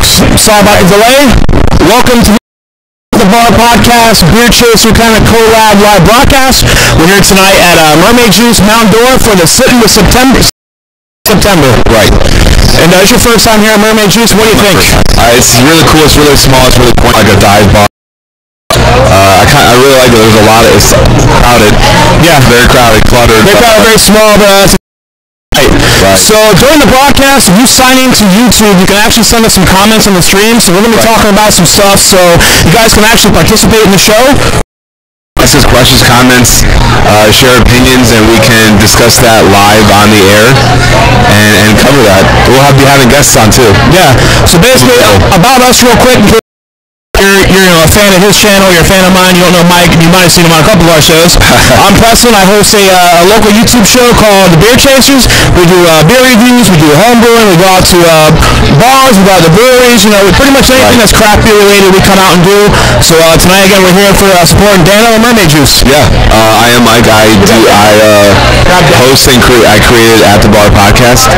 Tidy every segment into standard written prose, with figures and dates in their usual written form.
folks. Sorry about the delay. Welcome to the Bar Podcast, Beer Chaser kind of collab live broadcast. We're here tonight at Mermaid Juice, Mount Dora for the Sittin with September. Right. And it's your first time here at Mermaid Juice. What do you think? It's really cool. It's really small. It's really quaint, like a dive bar. I really like it. There's a lot of, it's crowded. Yeah. Very crowded, cluttered. Very small, but right. So during the broadcast, if you sign into YouTube, you can actually send us some comments on the stream. So we're going to be talking about some stuff, so you guys can actually participate in the show. Ask us questions, comments, share opinions, and we can discuss that live on the air and cover that. We'll be having guests on too. Yeah. So basically, about us real quick. You're a fan of his channel, you're a fan of mine, you don't know Mike, you might have seen him on a couple of our shows. I'm Preston, I host a local YouTube show called The Beer Chasers. We do beer reviews, we do homebrewing, we go out to bars, we go out to breweries, pretty much anything that's craft beer related we come out and do. So tonight again we're here for supporting Dano and Mermaid Juice. Yeah, I am Mike, I host and I created At The Bar Podcast.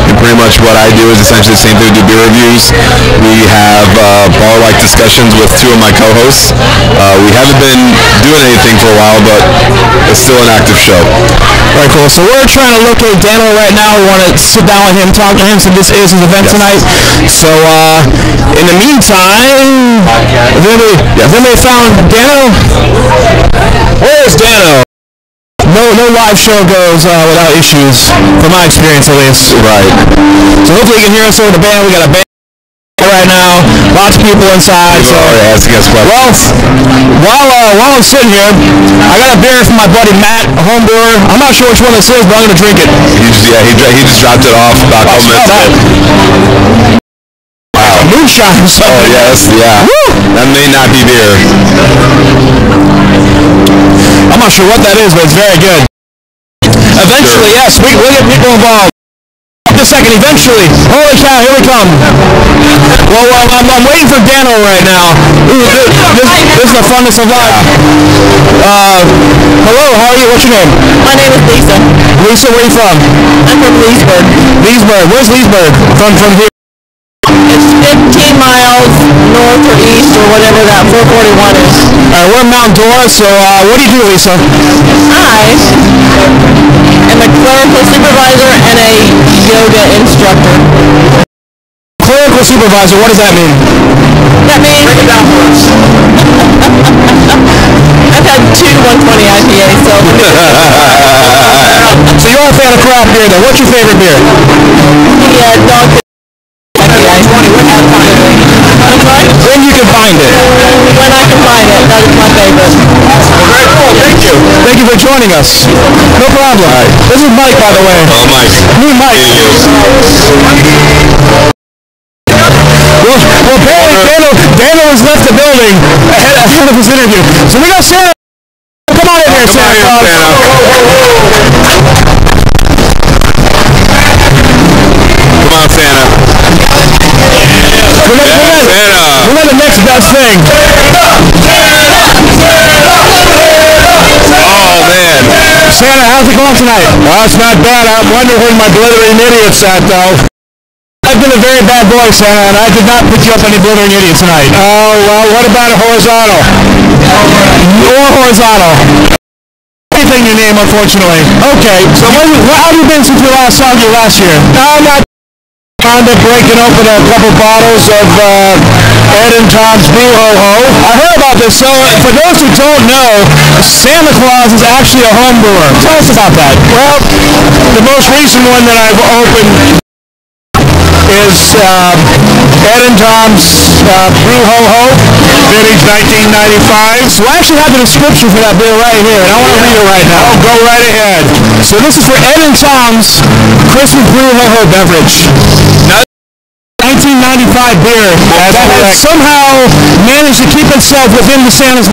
And pretty much what I do is essentially the same thing. We do beer reviews. We have bar-like discussions with two of my co-hosts. We haven't been doing anything for a while, but it's still an active show. Very cool. So we're trying to locate Dano right now. We want to sit down with him, talk to him, so this is his event tonight. So in the meantime, have anybody found Dano? Where's Dano? No live show goes without issues, from my experience at least. Right. So hopefully you can hear us over the band. We got a band right now, lots of people inside. So, while I'm sitting here, I got a beer from my buddy Matt, a home brewer. I'm not sure which one this is, but I'm gonna drink it. He just dropped it off about a couple minutes ago. Wow. Moonshine or something. Oh yes, yeah. Woo! That may not be beer. I'm not sure what that is, but it's very good. Eventually, yes, we'll get people involved. A second, eventually. Holy cow, here we come. Well, I'm waiting for Dano right now. This is the funness of life. Hello, how are you? What's your name? My name is Lisa. Lisa, where are you from? I'm from Leesburg. Leesburg. Where's Leesburg? From here? It's 15 miles north or east or whatever that 441 is. Alright, we're in Mount Dora, so what do you do, Lisa? I am a clerical supervisor and a yoga instructor. Clerical supervisor, what does that mean? That means break it down for us. I've had two 120 IPAs, so so you're a fan of craft beer then. What's your favorite beer? The dog when you can find it. When I can find it, that is my favorite. Very cool, thank you. Thank you for joining us. No problem. Right. This is Mike, by the way. Oh, Mike. Me, Mike. Well, apparently Dano has left the building ahead of his interview. So we got Santa. Come on in here, Santa. Come on, Santa. We're the next best thing. Oh, man. Santa, how's it going tonight? Well, it's not bad. I'm wondering where my blithering idiot's at, though. I've been a very bad boy, Santa, and I did not pick you up any blithering idiot tonight. Oh, well, what about a horizontal? Or horizontal. Anything you name, unfortunately. Okay, so how have you been since we last saw you last year? I'm not fond of breaking open a couple bottles of Ed and Tom's Brew Ho Ho. I heard about this. So, for those who don't know, Santa Claus is actually a home brewer. Tell us about that. Well, the most recent one that I've opened is Ed and Tom's Brew Ho Ho, vintage 1995. So I actually have the description for that beer right here, and I want to read it right now. Oh, go right ahead. So this is for Ed and Tom's Christmas Brew Ho Ho beverage. 1995 beer that has somehow managed to keep itself within the Santa's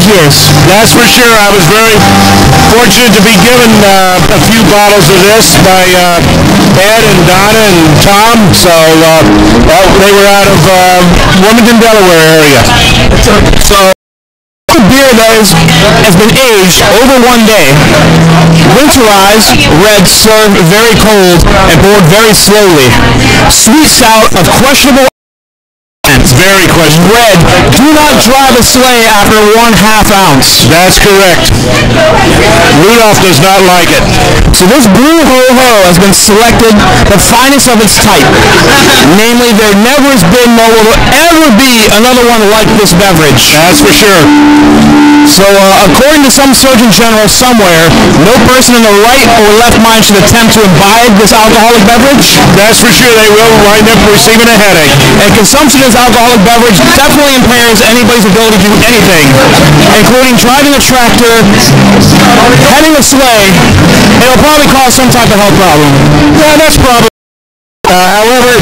years. That's for sure. I was very fortunate to be given a few bottles of this by Ed and Donna and Tom. So they were out of Wilmington, Delaware area. So beer that has been aged over 1 day. Winterized, red, served very cold, and poured very slowly. Sweet stout of questionable. Very questionable. Red, do not drive a sleigh after 1/2 ounce. That's correct. Rudolph does not like it. So this Brew Ho Ho has been selected the finest of its type. Namely, there never has been nor will ever be another one like this beverage. That's for sure. So according to some Surgeon General somewhere, no person in the right or left mind should attempt to imbibe this alcoholic beverage. That's for sure. They will wind up receiving a headache. And consumption of this alcoholic beverage definitely impairs anybody's ability to do anything, including driving a tractor, heading a sleigh. It'll probably cause some type of health problem. Yeah, that's probably. However,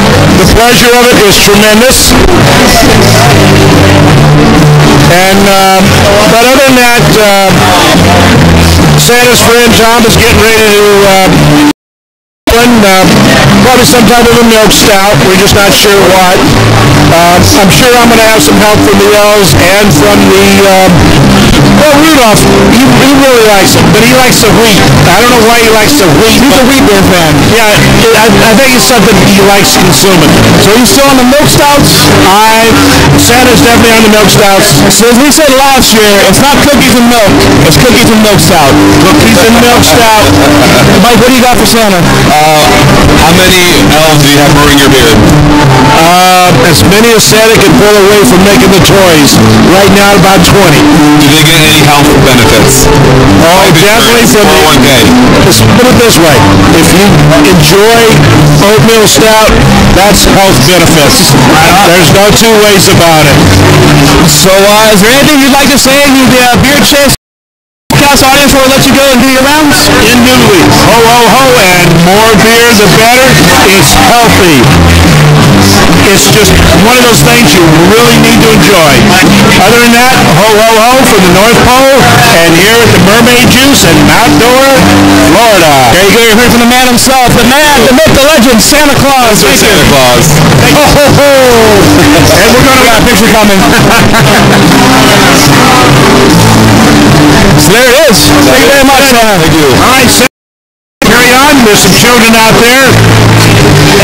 the pleasure of it is tremendous. And but other than that, Santa's friend Tom is getting ready to probably some type of a milk stout. We're just not sure what. I'm sure I'm going to have some help from the elves and from the Rudolph. He really likes it, but he likes the wheat. I don't know why he likes the wheat. He's a wheat beer fan. Yeah, I think it's something he likes consuming. So he's still on the milk stouts? Santa's definitely on the milk stouts. So as we said last year, it's not cookies and milk, it's cookies and milk stout. Cookies and milk stout. Mike, what do you got for Santa? How many elves do you have brewing your beer? As many as Santa can pull away from making the toys. Right now, about 20. Do they get any health benefits? Oh, definitely from the 401k. Let's put it this way. If you enjoy oatmeal stout, that's health benefits. There's no two ways about it. So is there anything you'd like to say in the Beer Chase podcast audience before we let you go and do your rounds? Indubitably. Ho, ho, ho, and more beer the better. It's healthy. It's just one of those things you really need to enjoy. Other than that, ho, ho, ho from the North Pole and here at the Mermaid Juice in Mount Dora, Florida. There you go, you heard from the man himself, the man, the myth, the legend, Santa Claus. Santa Claus. Ho, ho, ho. And we're going to got a picture coming. So there it is. Thank you very much, Santa. Thank you. All right, so carry on. There's some children out there.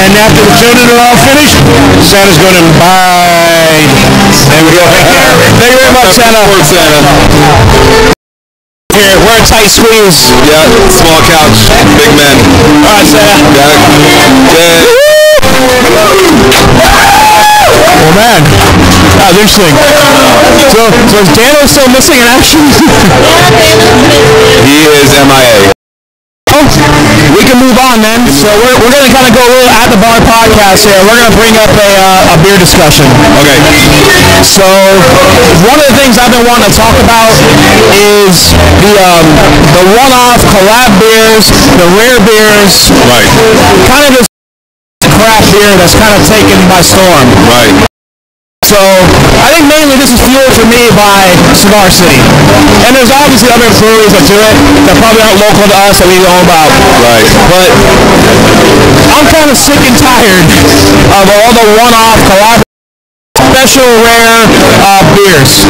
And after the children are all finished, Santa's going to imbibe. There we go. Thank you very much, Santa. Here, we're a tight squeeze. Yeah, small couch, big men. All right, Santa. Yeah. Oh, man. That was interesting. So is Dano still missing in action? He is MIA. We can move on then. So we're going to kind of go a little at the bar podcast here. We're going to bring up a beer discussion. Okay. So one of the things I've been wanting to talk about is the one-off collab beers, the rare beers. Right. Kind of this craft beer that's kind of taken by storm. Right. So I think mainly this is fueled for me by Cigar City. And there's obviously other breweries that do it that probably aren't local to us that we know about. Right. But I'm kind of sick and tired of all the one-off collab special rare beers.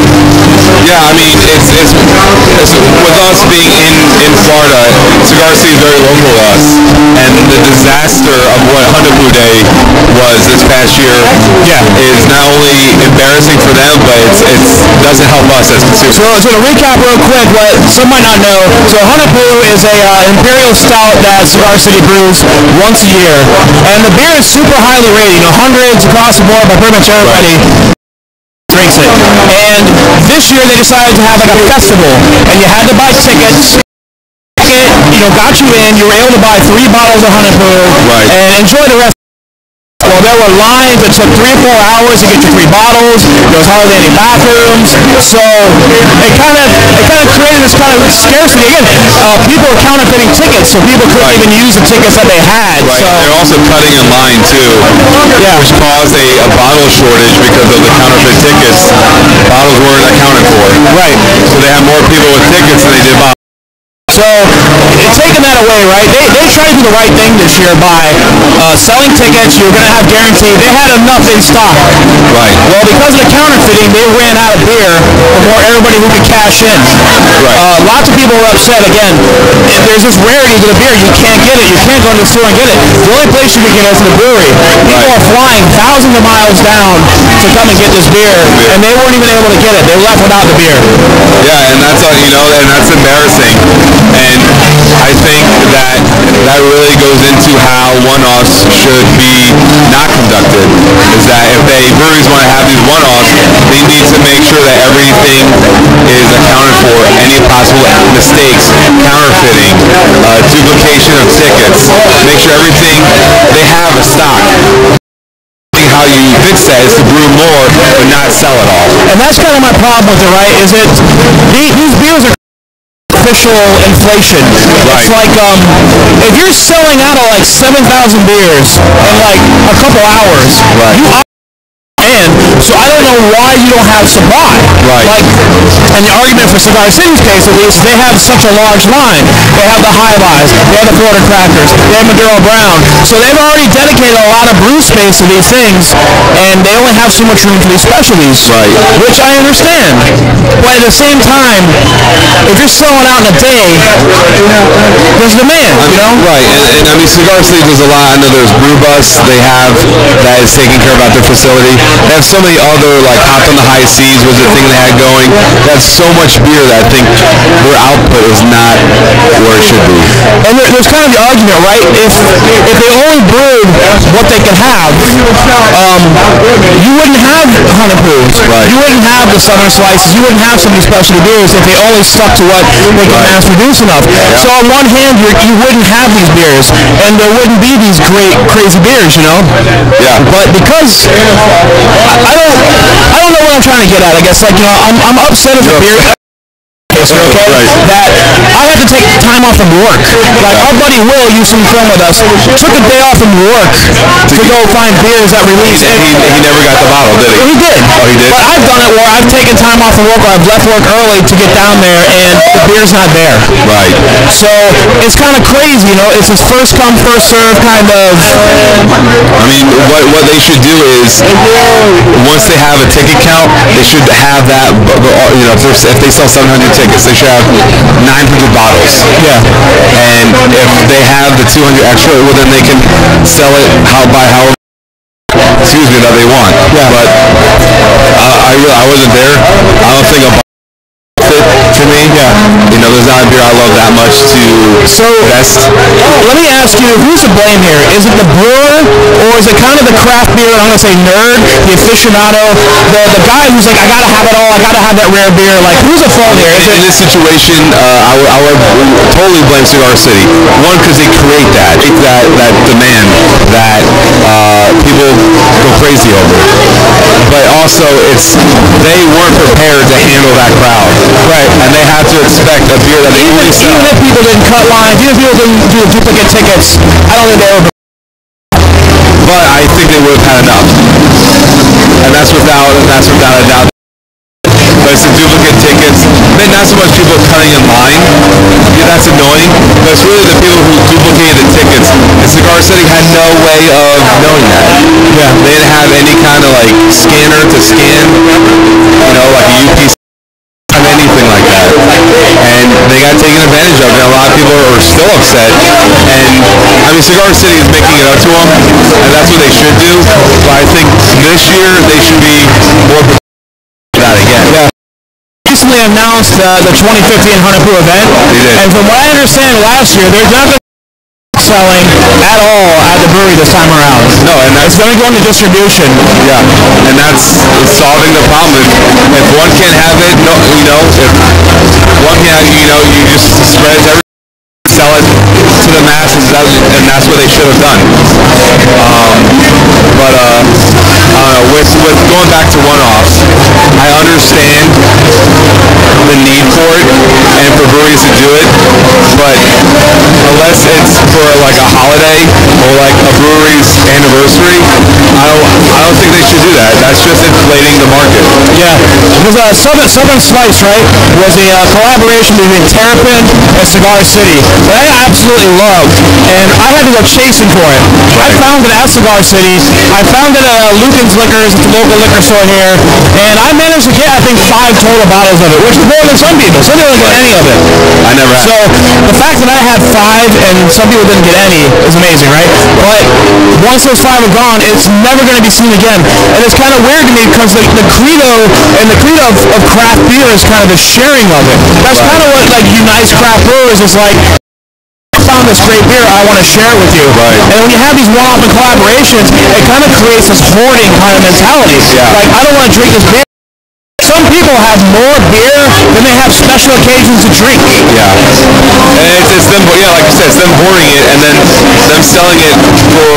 Yeah, I mean, it's with us being in Florida, Cigar City is very local to us, and the disaster of what Honeypoo Day was this past year, is not only embarrassing for them, but it doesn't help us as consumers. So to recap real quick, what some might not know, so Honeypoo is a imperial stout that Cigar City brews once a year, and the beer is super highly rated, hundreds across the board by pretty much everybody. Drinks it. And this year they decided to have like a festival, and you had to buy tickets. Got you in. You were able to buy 3 bottles of Honeypoo and enjoy the rest. Well, there were lines that took 3 or 4 hours to get your 3 bottles. There was hardly any bathrooms, so it kind of created this kind of scarcity. Again, people were counterfeiting tickets, so people couldn't even use the tickets that they had. Right. So they're also cutting in line too, which caused a bottle shortage because of the counterfeit tickets. Bottles weren't accounted for. Right. So they had more people with tickets than they did bottles. So, taking that away, right, they tried to do the right thing this year by selling tickets. You were going to have guaranteed. They had enough in stock. Right. Well, because of the counterfeiting, they ran out of beer for everybody who could cash in. Right. Lots of people were upset. Again, if there's this rarity to the beer. You can't get it. You can't go to the store and get it. The only place you can get it is in the brewery. People are flying thousands of miles down to come and get this beer, and they weren't even able to get it. They left without the beer. Yeah, and that's and that's embarrassing. And I think that really goes into how one-offs should be not conducted. Is that if breweries want to have these one-offs, they need to make sure that everything is accounted for. Any possible mistakes, counterfeiting, duplication of tickets. Make sure everything they have a stock. How you fix that is to brew more, but not sell it all. And that's kind of my problem with it, right? Is it these beers are artificial inflation. Right. It's like if you're selling out of like 7,000 beers in like a couple hours, right. you so I don't know why you don't have supply. Right. Like, and the argument for Cigar City's case, at least, they have such a large line. They have the High Lives, they have the Florida Crackers, they have Maduro Brown. So they've already dedicated a lot of brew space to these things, and they only have so much room for these specialties. Right. Which I understand. But at the same time, if you're selling out in a day, there's demand, you know? Right. And I mean, Cigar City does a lot. I know there's Brew Bus they have that is taking care about their facility. They have so many other, like Hopped on the High Seas was the thing they had going. They have so much beer that I think their output is not where it should be. And there's kind of the argument, right? If they only brewed what they could have, you wouldn't have 100 brews. Right. You wouldn't have the Southern Slices. You wouldn't have some of these specialty beers if they only stuck to what they could mass produce enough. Yeah. So on one hand, you wouldn't have these beers, and there wouldn't be these great, crazy beers, you know? Yeah. But because I don't know what I'm trying to get at. I guess, like, you know, I'm upset at the beer. Okay? Right. That I had to take time off from work. Like our buddy Will used to film with us, took a day off from work to go find beers that release. And he never got the bottle, did he? He did. Oh, he did? But I've done it where I've taken time off from work, or I've left work early to get down there, and the beer's not there. Right. So it's kind of crazy, you know. It's this first come, first serve kind of. I mean, what they should do is once they have a ticket count, they should have that. You know, if they sell 700 tickets, they should have 900 bottles. Yeah. And if they have the 200 extra, well, then they can sell it by however that they want. Yeah. But I wasn't there. I don't think a fit for me. Yeah. You know, there's not a beer I love that much to best. Let me ask you, who's to blame here? Is it the brewer, or is it kind of the craft beer, I'm going to say nerd, the aficionado, the guy who's like, I got to have it all, I got to have that rare beer? Like, who's at fault here? In this situation, I would totally blame Cigar City. One, because they create that demand that people go crazy over. But also, they weren't prepared to handle that crowd. Right. And they have to expect a beer that they only sell. Even if people didn't cut lines, even if people didn't do duplicate tickets, I don't think they were. But I think they would have had enough. And that's without a doubt. But it's the duplicate tickets. Then not so much people cutting in line. Yeah, that's annoying. But it's really the people who duplicated the tickets. And Cigar City had no way of knowing that. Yeah. They didn't have any kind of like scanner to scan, you know, like a UPC. Anything like that, and they got taken advantage of, and a lot of people are still upset. And I mean, Cigar City is making it up to them, and that's what they should do. But I think this year they should be more prepared for that again. Yeah. Recently announced the 2015 100 Brew event, and from what I understand, last year there's not going to be selling at all at the brewery this time around. No, and it's going to go into distribution. Yeah, and that's solving the problem. If one can't have it, no, you know, if one can't, you know, you just spread it to everyone, sell it to the masses, and that's what they should have done. But I don't know, with going back to one-offs, I understand the need for it and for breweries to do it, but unless it's for like a holiday or like a brewery's anniversary, I don't think they should do that. That's just inflating the market. Yeah. Because Southern Slice, right, was a collaboration between Terrapin and Cigar City that I absolutely loved, and I had to go chasing for it. I found it at Cigar City. I found it at Lucan's Liquors, at the local liquor store here, and I managed to get, I think, 5 total bottles of it, which is more than some people. Some people didn't get any of it. I never had. So the fact that I had 5 and some people didn't get any is amazing, right? But once those 5 are gone, it's never going to be seen again. And it's kind of weird to me because the credo of craft beer is kind of the sharing of it. That's kind of what like unites craft brewers. Is like, I found this great beer, I want to share it with you. Right. And when you have these one-off collaborations, it kind of creates this hoarding kind of mentality. Yeah. Like, I don't want to drink this beer. Some people have more beer than they have special occasions to drink. Yeah. And it's them, yeah, like you said, it's them hoarding it and then them selling it for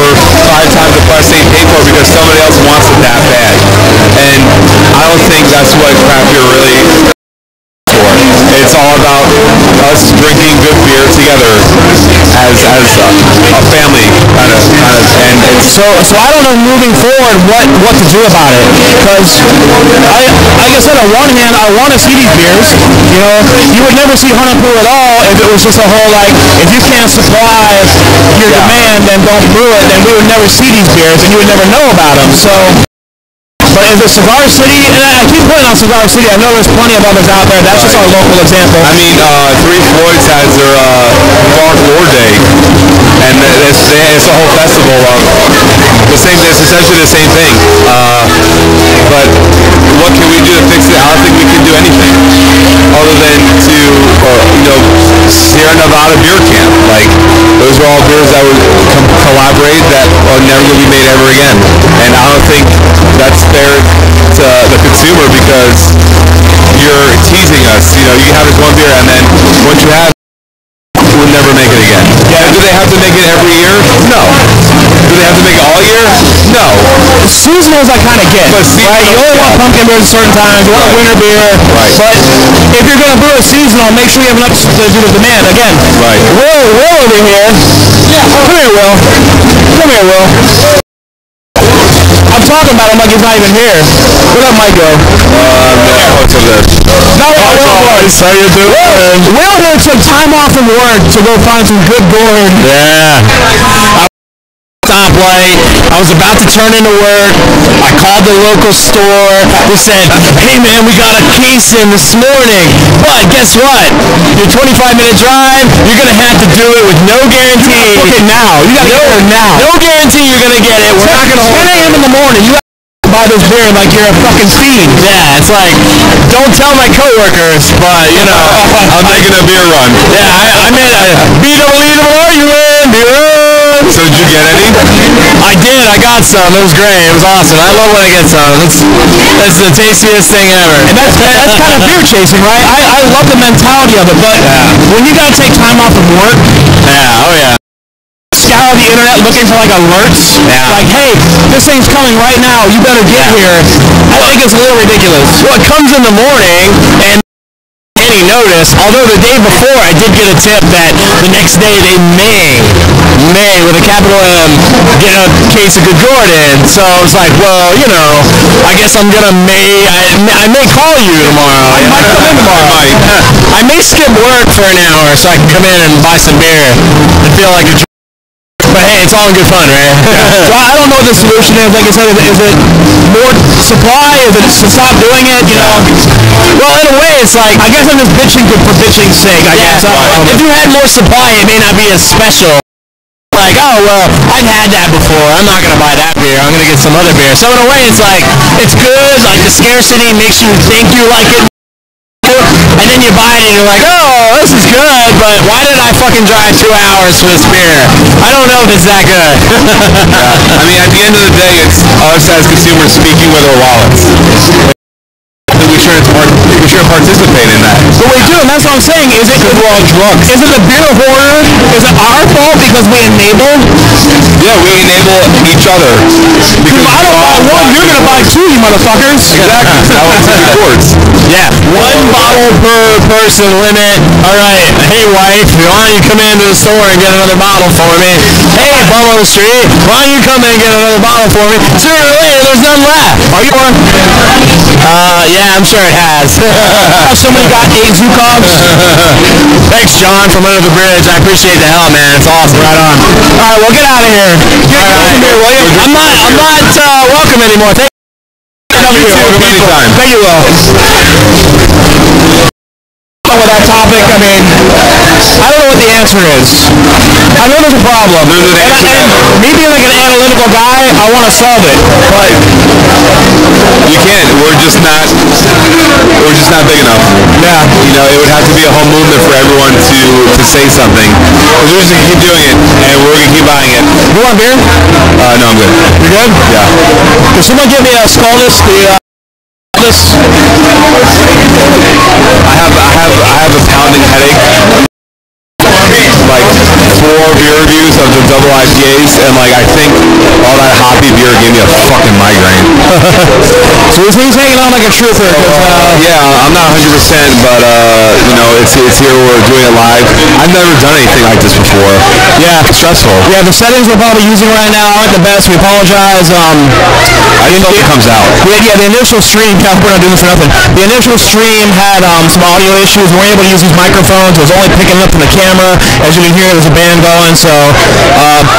5 times the price they paid for because somebody else wants it that bad. And I don't think that's what craft beer really is for. It's all about us drinking good beer together as a family kind of, and it's So I don't know moving forward what to do about it, because like I said, on one hand, I want to see these beers. You know, you would never see Hunter Brew at all if it was just a whole like, if you can't supply your demand, then don't brew it. Then we would never see these beers, and you would never know about them. So. But is it Cigar City? And I keep putting on Cigar City. I know there's plenty of others out there. That's just our local example. I mean, Three Floyds has their Dark Lord Day, and it's a whole festival of the same. It's essentially the same thing. But what can we do to fix it? I don't think we can do anything other than to, Sierra Nevada Beer Camp. Like, those are all beers that would collaborate that are never going to be made ever again. And I don't think that's fair to the consumer because you're teasing us. You know, you have this one beer and then once you have it, we'll never make it again. Yeah. Do they have to make it every year? No. Do they have to make it all year? No. Seasonals I kind of get. But right? You only want pumpkin beers at certain times. You want a winter beer. Right. But if you're going to brew a seasonal, make sure you have enough to do with demand. Again, Right. Will over here. Yeah. Come here, Will. Come here, Will. I'm talking about him like he's not even here. Where that mic go? What's of this? No, Boys, how you doing? Will here took time off from work to go find some good gourd. Yeah. Stoplight. I was about to turn into work. I called the local store. They said, hey man, we got a case in this morning. But guess what? Your 25-minute drive, you're going to have to do it with no guarantee. Okay, now. You got to get it now. No guarantee you're going to get it. We're not going to hold 10 a.m. in the morning. You buy this beer like you're a fucking fiend. Yeah, it's like, don't tell my coworkers, but you know, I'm making a beer run. Yeah, I made a B-double-E-double-R-U-N, beer run. So did you get any? I did. I got some. It was great. It was awesome. I love when I get some. That's the tastiest thing ever. And that's kind of beer chasing, right? I love the mentality of it, but when you gotta take time off from work, scour the internet looking for like alerts, like, hey, this thing's coming right now. You better get here. I think it's a little ridiculous. Well, it comes in the morning and any notice, although the day before I did get a tip that the next day they may with a capital M get a case of good gourd in. So I was like, well, you know, I guess I'm gonna I may call you tomorrow. I might come in tomorrow. I may skip work for an hour so I can come in and buy some beer and feel like a. But hey, it's all in good fun, right? So I don't know what the solution is. Like I said, is it more supply? Is it to stop doing it? You know? Well, in a way, it's like, I guess I'm just bitching for bitching's sake, I guess. If you had more supply, it may not be as special. Like, oh, well, I've had that before. I'm not going to buy that beer. I'm going to get some other beer. So in a way, it's like, it's good. Like, the scarcity makes you think you like it. And then you buy it and you're like, oh, this is good, but why did I fucking drive 2 hours for this beer? I don't know if it's that good. I mean, at the end of the day, it's us as consumers speaking with our wallets. We shouldn't participate in that. But we do, and that's what I'm saying. Is it we're all drunks? Is it the beer hoarder? Is it our fault because we enable? Yeah, we enable each other. Because I don't buy one, you're gonna buy 2, you motherfuckers. Exactly. That was the reports. Yeah, 1 bottle per person limit. All right. Hey, wife, why don't you come into the store and get another bottle for me? Hey, bum on the street, why don't you come in and get another bottle for me? Sooner or later, there's none left. Are you on? Yeah, I'm sure it has. Somebody got 8 Zukovs. Thanks, John, from Under the Bridge. I appreciate the help, man. It's awesome. Right on. All right, well, get out of here. Get out of here, will you? I'm not welcome anymore. Thank you. Thank you, Will. With that topic, I mean, I don't know what the answer is. I know there's a problem. And me being like an analytical guy, I want to solve it, but you can't. We're just not big enough. Yeah. You know, it would have to be a whole movement for everyone to say something. We're just gonna keep doing it, and we're gonna keep buying it. You want beer? No, I'm good. You're good? Yeah. Can someone give me a Skullness? I have a pounding headache. Like 4 beer reviews of the double IPAs, and like I think all that hoppy beer gave me a fucking migraine. So he's hanging on like a trooper. Yeah, I'm not 100%, but you know, it's here. We're doing it live. I've never done anything like this before. Yeah, it's stressful. Yeah, the settings we're probably using right now aren't the best. We apologize. I didn't know it comes out. Yeah, the initial stream. Yeah, we're not doing this for nothing. The initial stream had some audio issues. We weren't able to use these microphones. It was only picking up from the camera. As you can hear, there's a band going. So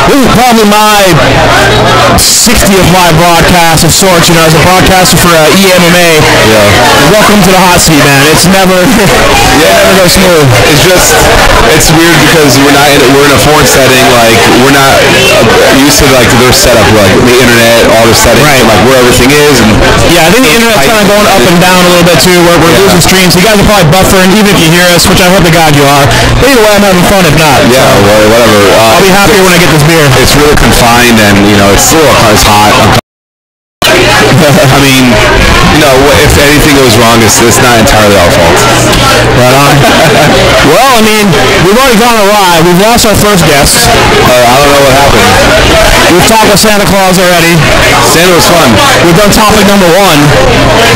this is probably my 60th live broadcast of sorts. You know, as a broadcaster for EMMA. Yeah. Welcome to the hot seat, man. It's never, never go smooth. It's weird because we're in a foreign setting. Like we're not used to like their setup, like the internet, all the settings, right. And, like where everything is. And yeah, I think the internet's kind of going up and down a little bit too. We're losing streams. You guys are probably buffering, even if you hear us, which I hope to God you are. But either way, I'm having fun. If not, yeah, so. Well, whatever. I'll be happier when I get this beer. It's really confined, and you know, it's hot. I mean, you know, if anything goes wrong, it's not entirely our fault. Right on. Well, I mean, we've already gone awry. We've lost our first guest. I don't know what happened. We've talked with Santa Claus already. Santa was fun. We've done topic number 1.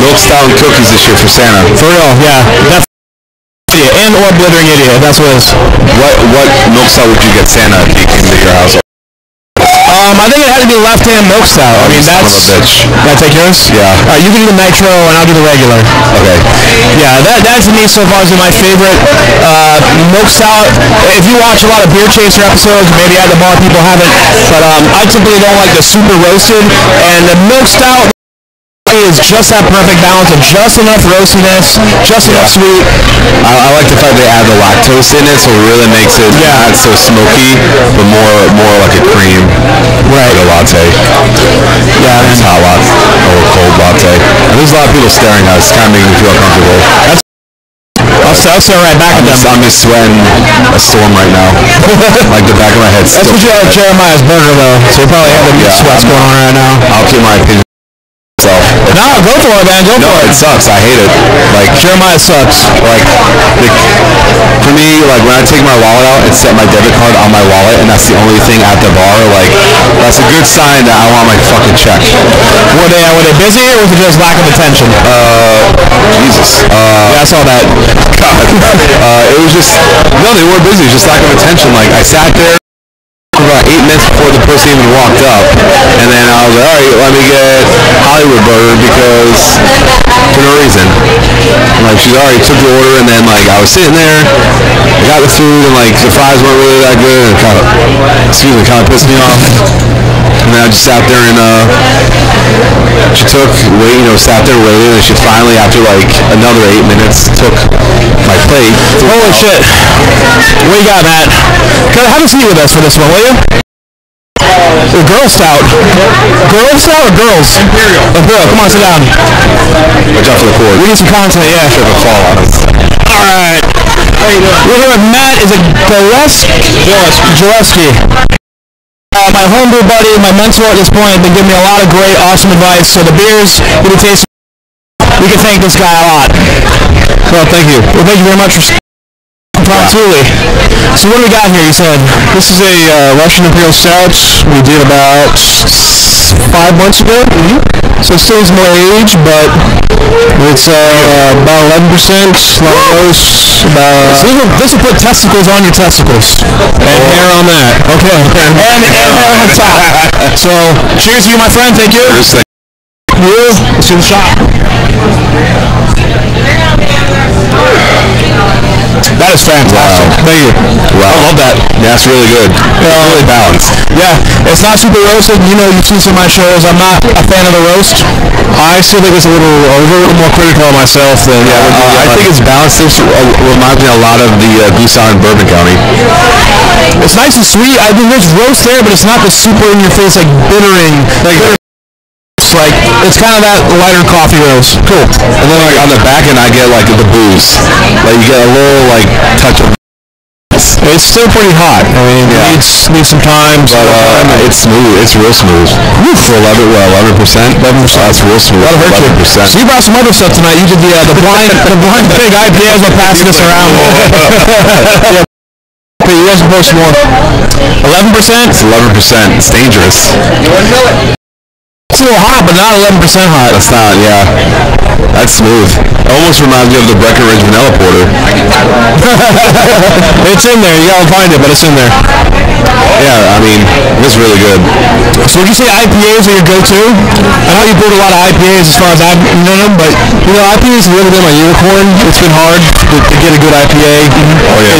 Milk stout and cookies this year for Santa. For real, yeah. And or blithering idiot. That's what it is. What milk stout would you get Santa if he came to your house? I think it had to be left-hand milk stout. I mean, that's... Son of a bitch. Can I take yours? Yeah. All right, you can do the nitro, and I'll do the regular. Okay. Yeah, that to me so far is my favorite milk stout. If you watch a lot of Beer Chaser episodes, maybe at the bar people haven't, but I typically don't like the super roasted, and the milk stout is just that perfect balance of just enough roastiness, just enough sweet. I like the fact they add the lactose in it, so it really makes it not so smoky, but more like a cream, right? Like a latte. Yeah, it's hot latte or cold latte. And there's a lot of people staring at us, kind of making me feel uncomfortable. I'll start right back at them. I'm just sweating a storm right now. Like the back of my head. That's what you had at Jeremiah's Burger, though. So you probably have the meat sweats going on right now. I'll keep my opinion. No, go for it, man. Go for it. It sucks. I hate it. Like Jeremiah sucks. Like for me, like when I take my wallet out and set my debit card on my wallet, and that's the only thing at the bar. Like that's a good sign that I want my fucking check. Were they busy, or was it just lack of attention? Jesus. Yeah, I saw that. God. It was just no, they weren't busy. Just lack of attention. Like I sat there about 8 minutes before the person even walked up, and then I was like, all right, let me get Hollywood burger because for no reason. And, like she's already took the order, and then like I was sitting there, I got the food, and like the fries weren't really that good, and it kind of pissed me off. And then I just sat there, and she sat there waiting, and she finally, after like another 8 minutes, took my plate. Holy shit! What you got, Matt? Have a seat with us for this one, will you? The Girl Stout. Girl Stout or Girls? Imperial. Come on, sit down. Watch out for the cord. We need some content, yeah. Should have a fall on us. Alright. How you doing? We're here with Matt. Is it Gillespie? My homebrew buddy, my mentor at this point, has been giving me a lot of great, awesome advice. So the beers we can taste, we can thank this guy a lot. So thank you. Well, thank you very much for Absolutely. So what do we got here, you said? This is a Russian Imperial Stout we did about 5 months ago. So it still has more age, but it's about 11%, not roast, about... So this will put testicles on your testicles. And hair on that. Okay. And hair on top. So, cheers to you, my friend. Thank you. Let's see the shot. That is fantastic. Wow. Thank you. Wow. I love that. Yeah, that's really good. Really balanced. Yeah, it's not super roasted. You know, you've seen some of my shows. I'm not a fan of the roast. I still think it's a little more critical of myself than I think it's balanced. This reminds me a lot of the Busan in Bourbon County. It's nice and sweet. I mean, there's roast there, but it's not the super in your face like bittering. Like it's kind of that lighter coffee roast. Cool. And then like on the back end, I get like the booze. Like you get a little like touch of. It's still pretty hot. I mean, it needs some time. But it's smooth. It's real smooth. For 11%. 11%. That's real smooth. That'll hurt you. So you brought some other stuff tonight. You did the blind pig IPAs. We're passing this around. Okay, you guys can post more. 11%. It's 11%. It's dangerous. It's a little hot, but not 11% hot. That's not. Yeah. That's smooth. It almost reminds me of the Breckenridge Vanilla Porter. It's in there. You gotta find it, but it's in there. Yeah, I mean, it's really good. So would you say IPAs are your go-to? I know you brewed a lot of IPAs as far as I've known them, but you know, IPAs have really been my unicorn. It's been hard to get a good IPA. Oh yeah,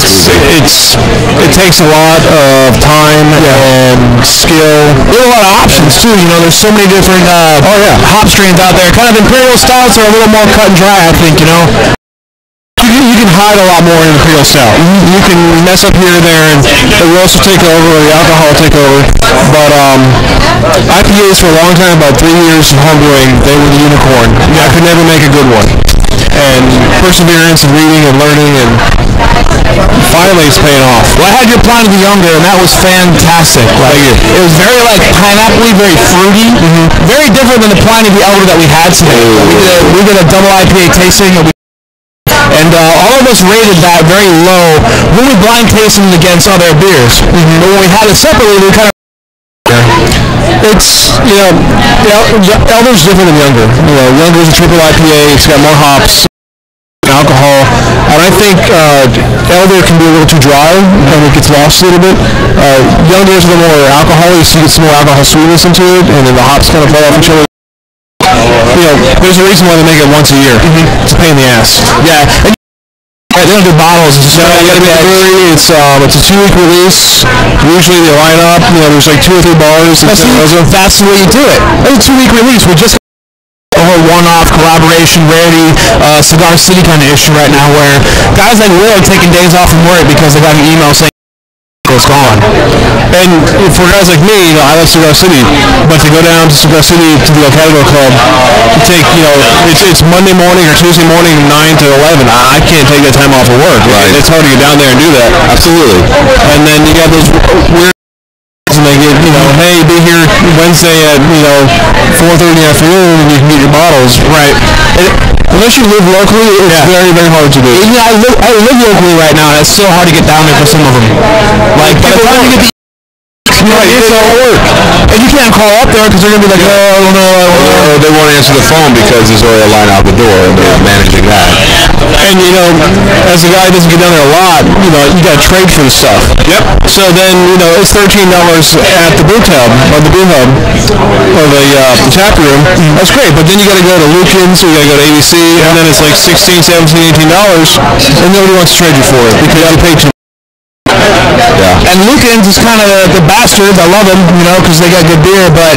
it takes a lot of time and skill. There are a lot of options too. You know, there's so many different hop strains out there. Kind of imperial stouts are a little more cut and dry, I think. You know. You can hide a lot more in an imperial stout. You can mess up here or there, and the roast will take over, or the alcohol will take over. But IPAs for a long time, about 3 years of homebrewing, they were the unicorn. I could never make a good one. And perseverance and reading and learning, and finally it's paying off. Well, I had your Pliny the Younger, and that was fantastic. Like, it was very like pineapple-y, very fruity, very different than the Pliny the Elder that we had today. We did a double IPA tasting. And all of us rated that very low when we blind tasted it against other beers. But when we had it separately, we kind of... It's, you know, Elder's different than Younger. You know, Younger's a triple IPA. It's got more hops, alcohol. And I think Elder can be a little too dry, and it gets lost a little bit. Younger's a little more alcohol-y, so you get some more alcohol sweetness into it, and then the hops kind of fall off each other. You know, there's a reason why they make it once a year. It's a pain in the ass. Yeah. And they don't do bottles. It's just, you gotta be at a brewery. It's a 2-week release. Usually they line up. You know, there's like 2 or 3 bars. That's the way you do it. It's a 2-week release. We just a whole one-off collaboration, rarity, Cigar City kind of issue right now, where guys like Will are taking days off from work because they got an email saying it's gone. And for guys like me, you know, I love Cigar City, but to go down to Cigar City to the El Catador Club, to take, you know, it's Monday morning or Tuesday morning, 9 to 11. I can't take that time off of work. Right. It's hard to get down there and do that. Absolutely. And then you got those weird, and they get, you know, hey, be here Wednesday at, you know, 4:30 in the afternoon, and you can get your bottles. Right. Unless you live locally, it's very, very hard to do. Yeah, I live locally right now, and it's so hard to get down there for some of them. Like, by the time you get the... Right, it's all work. And you can't call up there because they're going to be like, oh, no. Or they won't answer the phone because there's already a line out the door, and they're managing that. And, you know, as a guy who doesn't get down there a lot, you know, you got to trade for the stuff. Yep. So then, you know, it's $13 at the brew tub, or the brew hub, or the tap room. That's great. But then you got to go to Lucan's, or you got to go to ABC, and then it's like $16, $17, $18, and nobody wants to trade you for it because you paid too much. Yeah. And Lucan's is kind of the bastards. I love them, you know, because they got good beer, but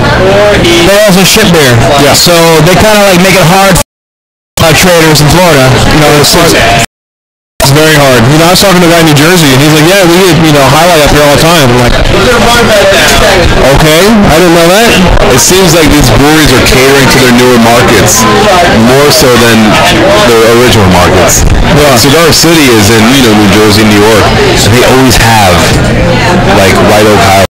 they also ship beer. Yeah. So they kind of like make it hard for traders in Florida. You know, it's very hard. You know, I was talking to a guy in New Jersey, and he's like, yeah, we get, you know, highlight up here all the time. I'm like, okay, I didn't know that. It seems like these breweries are catering to their newer markets more so than their original markets. Yeah. Cigar City is in, you know, New Jersey, New York, and they always have like White Oak Highland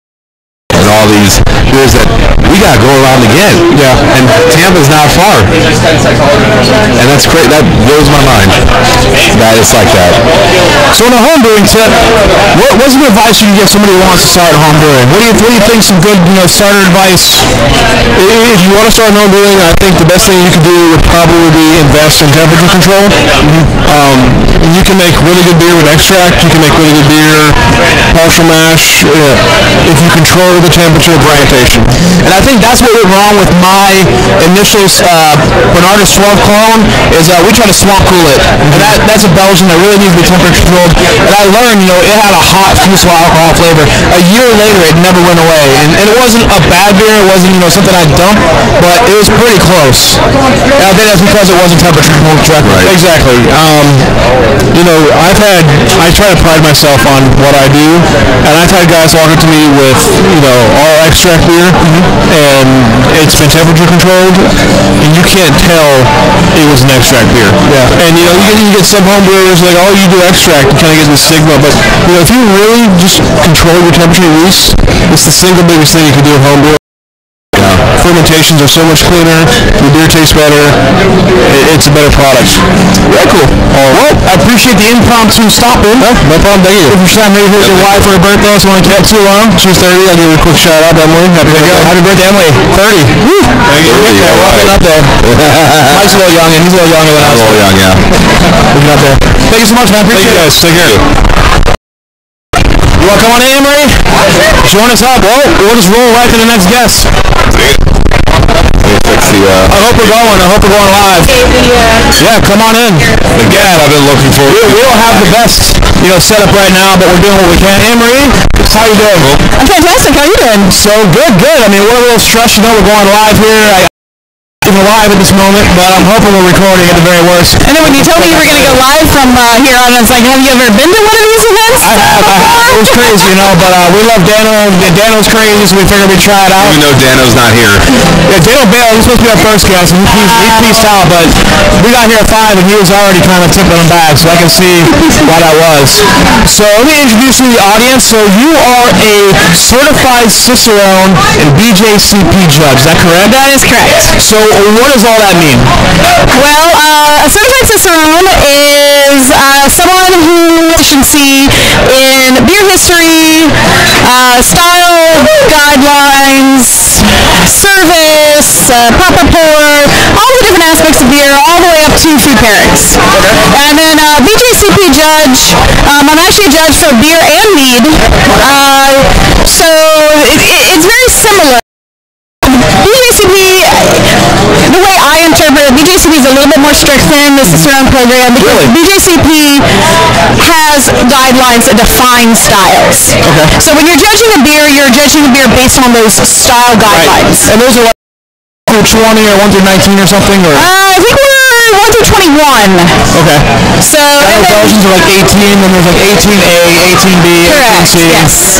and all these beers that we gotta go around again. Yeah. And Tampa's not far. And that's great. That blows my mind that it's like that. So in a home brewing tip, what's some advice you can give somebody who wants to start home brewing? What do you think some good, you know, starter advice? If you want to start home brewing, I think the best thing you can do would probably be invest in temperature control. You can make really good beer with extract. You can make really good beer, partial mash. If you control the temperature temperature fermentation. And I think that's what went wrong with my initial Bernardus 12 clone, is we try to swamp cool it. And that's a Belgian that really needs to be temperature controlled. And I learned, it had a hot fusel alcohol flavor. A year later, it never went away. And it wasn't a bad beer, it wasn't, something I dumped, but it was pretty close. And I think that's because it wasn't temperature controlled correctly. Right. Exactly. I try to pride myself on what I do, and I've had guys walk up to me with, all extract beer, and it's been temperature controlled, and you can't tell it was an extract beer. Yeah. And, you get some home brewers like, oh, you do extract, you kind of get this stigma, but, if you really just control your temperature release, it's the single biggest thing you can do at home brew. Fermentations are so much cleaner, your beer tastes better, it's a better product. Very cool. Well, I appreciate the impromptu stopping. No problem, thank you. If you're trying to maybe your wife for her birthday, so I want to keep it too long. She's 30, I'll give her a quick shout out, Emily. Happy birthday, Emily. 30. Woo. Thank you. Walking up there. Mike's a little young, and he's a little younger than I was. A little young, yeah. Looking up there. Thank you so much, man. Appreciate it. Guys, take care. You want to come on in, Emery? Join us up. Well, we'll just roll right to the next guest. I hope we're going live. Yeah, come on in. The guest I've been looking for. We don't have the best, setup right now, but we're doing what we can. Emery, how you doing? I'm fantastic. How are you doing? So good. I mean, we're a little stressed. We're going live here. We're live at this moment, but I'm hoping we're recording at the very worst. And then when you told me you were going to go live from here on, I was like, have you ever been to one of these events? I have. It was crazy, but we love Dano. Dano's crazy, so we figured we'd try it out. Even though Dano's not here. Yeah, Dano bailed. He was supposed to be our first guest, and he peaced out, but we got here at 5, and he was already kind of tipping them back, so I can see why that was. So let me introduce you to the audience. So you are a certified Cicerone and BJCP judge. Is that correct? That is correct. So what does all that mean? Well, a certified Cicerone is someone who proficiency in beer history, style guidelines, service, proper pour, all the different aspects of beer, all the way up to food pairings. And then BJCP judge, I'm actually a judge for beer and mead, so it's very similar. BJCP, the way I interpret it, BJCP is a little bit more strict than the Cicerone program because BJCP has guidelines that define styles. Okay. So when you're judging a beer, you're judging a beer based on those style guidelines. And those are like 1 through 20 or 1 through 19 or something? Or? I think we're 1 through 21. Okay. So and then, Belgians are like 18, then there's like 18A, 18B, correct, 18C. yes.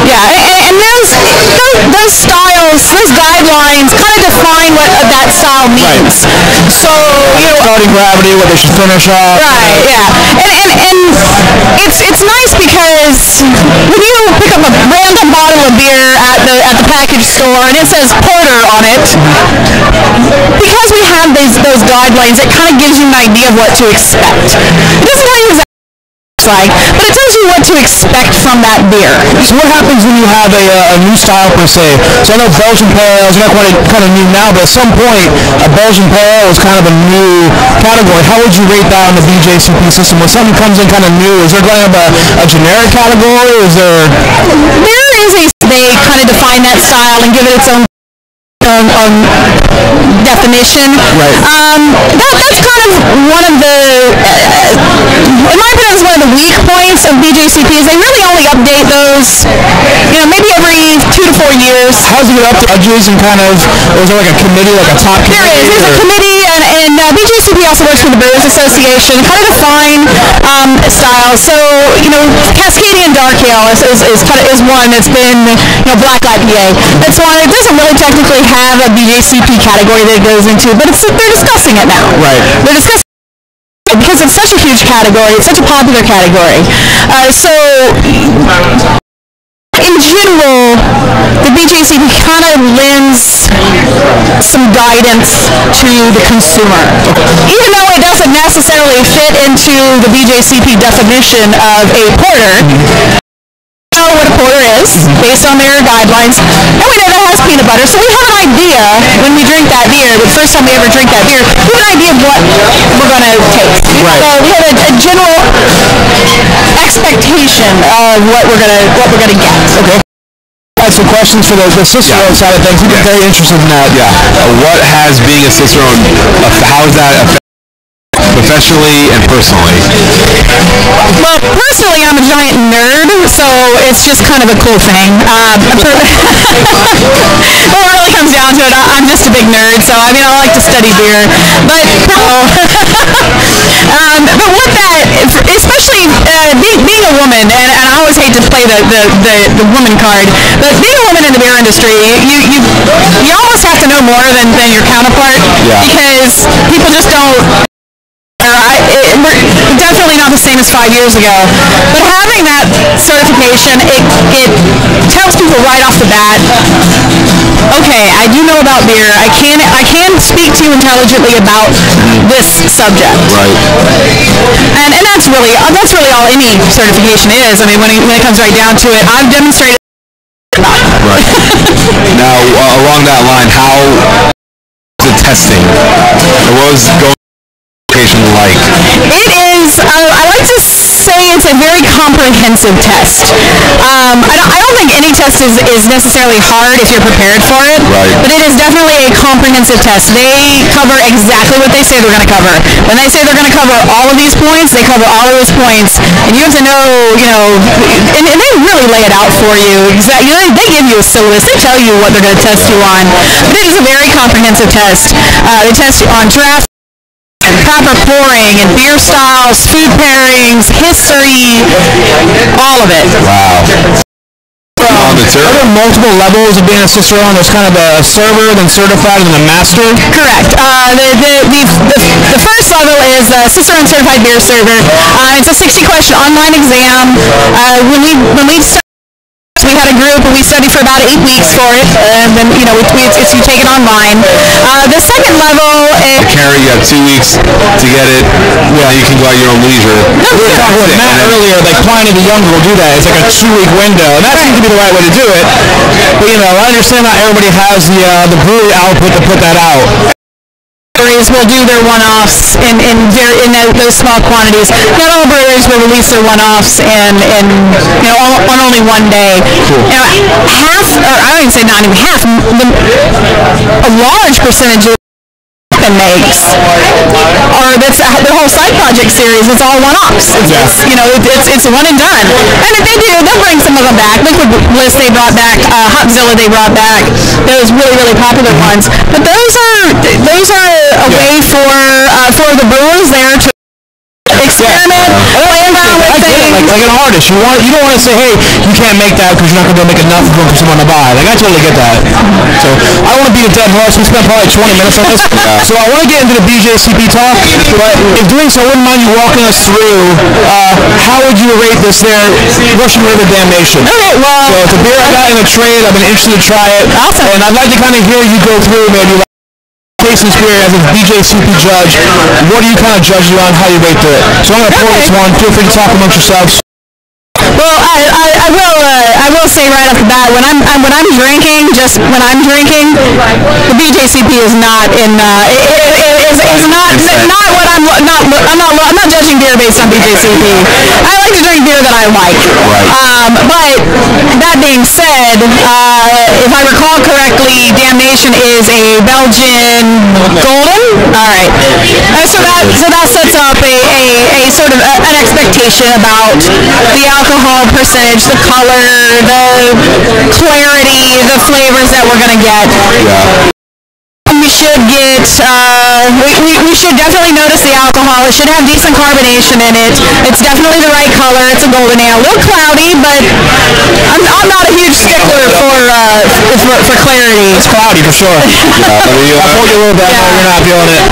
Yeah, and those styles, those guidelines kind of define what that style means. Right. So, starting gravity, what they should finish off. Right, yeah. And it's nice because when you pick up a random bottle of beer at the package store and it says porter on it, because we have those guidelines, it kind of gives you an idea of what to expect. It doesn't tell you exactly like, but it tells you what to expect from that beer. So what happens when you have a new style per se? So I know Belgian Pale Ale is not quite kind of new now, but at some point a Belgian Pale Ale is kind of a new category. How would you rate that on the BJCP system? When something comes in kind of new, is there going to have a generic category? Is there? There is they kind of define that style and give it its own definition. Right. That's kind of one of the, in my opinion, is one of the weak points of BJCP is they really only update those, maybe every 2 to 4 years. How does it get up to judges and kind of, is there like a committee, like a top committee? There's a committee, and BJCP also works with the Brewers Association, kind of define styles. So, Cascadian Dark Ale is one that's been, Black IPA. That's one. It doesn't really technically have a BJCP category that it goes into, but they're discussing it now. Right. They're discussing it because it's such a huge category. It's such a popular category. So in general, the BJCP kind of lends some guidance to the consumer. Even though it doesn't necessarily fit into the BJCP definition of a porter, we know what a porter is based on their guidelines, and we know that it has peanut butter, so we have an idea when we drink that beer, the first time we ever drink that beer, we have an idea of what we're going to taste. Right. So we have a general expectation of what we're gonna get. Okay. Alright, so questions for the Cicerone side of things. We've been very interested in that. Yeah. What has being a Cicerone, how has that affected professionally and personally? Well, personally, I'm a giant nerd, so it's just kind of a cool thing. Well, it really comes down to it. I'm just a big nerd, so I mean, I like to study beer. But but what that, especially being a woman, and I always hate to play the woman card, but being a woman in the beer industry, you almost have to know more than your counterpart, because people just don't. We're definitely not the same as 5 years ago, but having that certification, it tells people right off the bat, okay, I do know about beer. I can speak to you intelligently about this subject. Right. And that's really all any certification is. I mean, when it comes right down to it, I've demonstrated. Right. Now, along that line, how was the testing? What was going like? It is, I like to say it's a very comprehensive test. I don't think any test is necessarily hard if you're prepared for it, but it is definitely a comprehensive test. They cover exactly what they say they're going to cover. When they say they're going to cover all of these points, they cover all of those points, and you have to know, and they really lay it out for you. Exactly, they give you a syllabus. They tell you what they're going to test you on, but it is a very comprehensive test. They test you on draft, and proper pouring, and beer styles, food pairings, history, all of it. Wow. Are there multiple levels of being a Cicerone? There's kind of a server, then certified, and then a master? Correct. The first level is Cicerone Certified Beer Server. It's a 60-question online exam. When we started, we had a group and we studied for about 8 weeks for it, and then you take it online. The second level is you have 2 weeks to get it. Yeah, you can go at your own leisure. We were talking with Matt earlier, like Pliny the Younger will do that. It's like a 2-week window, and that seems to be the right way to do it. But I understand not everybody has the brewery output to put that out. Breweries will do their one-offs in those small quantities. Not all breweries will release their one-offs on only one day. Cool. I don't even say not even half. A large percentage of makes, or that's the whole side project series. It's all one-offs. It's one and done. And if they'll bring some of them back. Liquid Bliss they brought back, Hopzilla they brought back. Those really popular ones. But those are a way for the brewers there to experiment, play around with things. Like an artist, you don't want to say, hey, you can't make that because you're not going to be able to make enough of them for someone to buy. Like, I totally get that. So I don't want to be a dead horse. We spent probably 20 minutes on this. So I want to get into the BJCP talk, but in doing so, I wouldn't mind you walking us through how would you rate this there, Russian River Damnation? Okay, well, so it's a beer I got in a trade. I've been interested to try it. Awesome. And I'd like to kind of hear you go through maybe tasting experience as a BJCP judge. What do you kind of judge it on, how you rate through it? So I'm going to pour this one. Feel free to talk amongst yourselves. Well, I will say right off the bat, when I'm drinking, the BJCP is not in I'm not judging beer based on BJCP. I like to drink beer that I like. But that being said, if I recall correctly, Damnation is a Belgian golden. All right. So that sets up a sort of an expectation about the alcohol percentage, the color, the clarity, the flavors that we're going to get. We should get, we should definitely notice the alcohol. It should have decent carbonation in it. It's definitely the right color. It's a golden ale. A little cloudy, but I'm not a huge stickler for clarity. It's cloudy for sure. I'll pull you a little bit. You're not feeling it.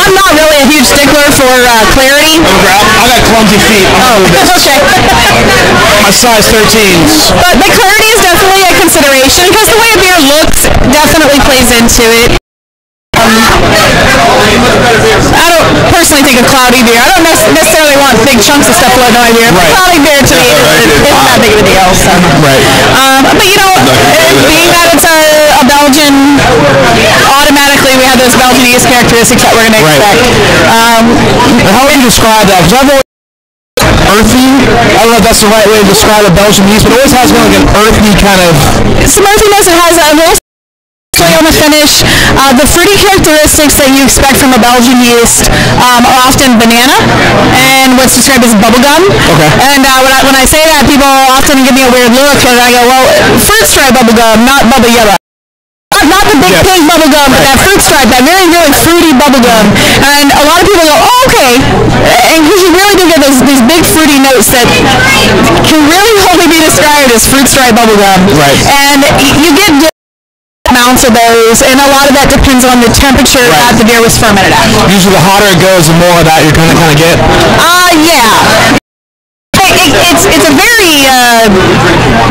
I'm not really a huge stickler for clarity. I got clumsy feet. Okay. My size 13s. But clarity is definitely a consideration because the way a beer looks definitely plays into it. I don't personally think of cloudy beer. I don't necessarily want big chunks of stuff floating on my beer. Right. Cloudy beer to me isn't that big of a deal. So. Right. But being that it's a Belgian, automatically we have those Belgianese characteristics that we're going to expect. How would you describe that? Because I've always earthy. I don't know if that's the right way to describe a Belgian yeast, but it always has like an earthy kind of... Some earthiness. It has a little on the finish. The fruity characteristics that you expect from a Belgian yeast are often banana and what's described as bubblegum. Okay. And when I say that, people often give me a weird look, and I go, well, fruit stripe bubblegum, not bubba yubba. Not the big pink bubblegum, but that fruit stripe, that very, really fruity bubblegum. And a lot of people go, oh, okay. And because you really do get these big fruity notes that can really only be described as fruit stripe bubblegum. Right. And you get amounts of those, and a lot of that depends on the temperature that the beer was fermented at. Usually the hotter it goes, the more of that you're going to kind of get. Yeah. It's a very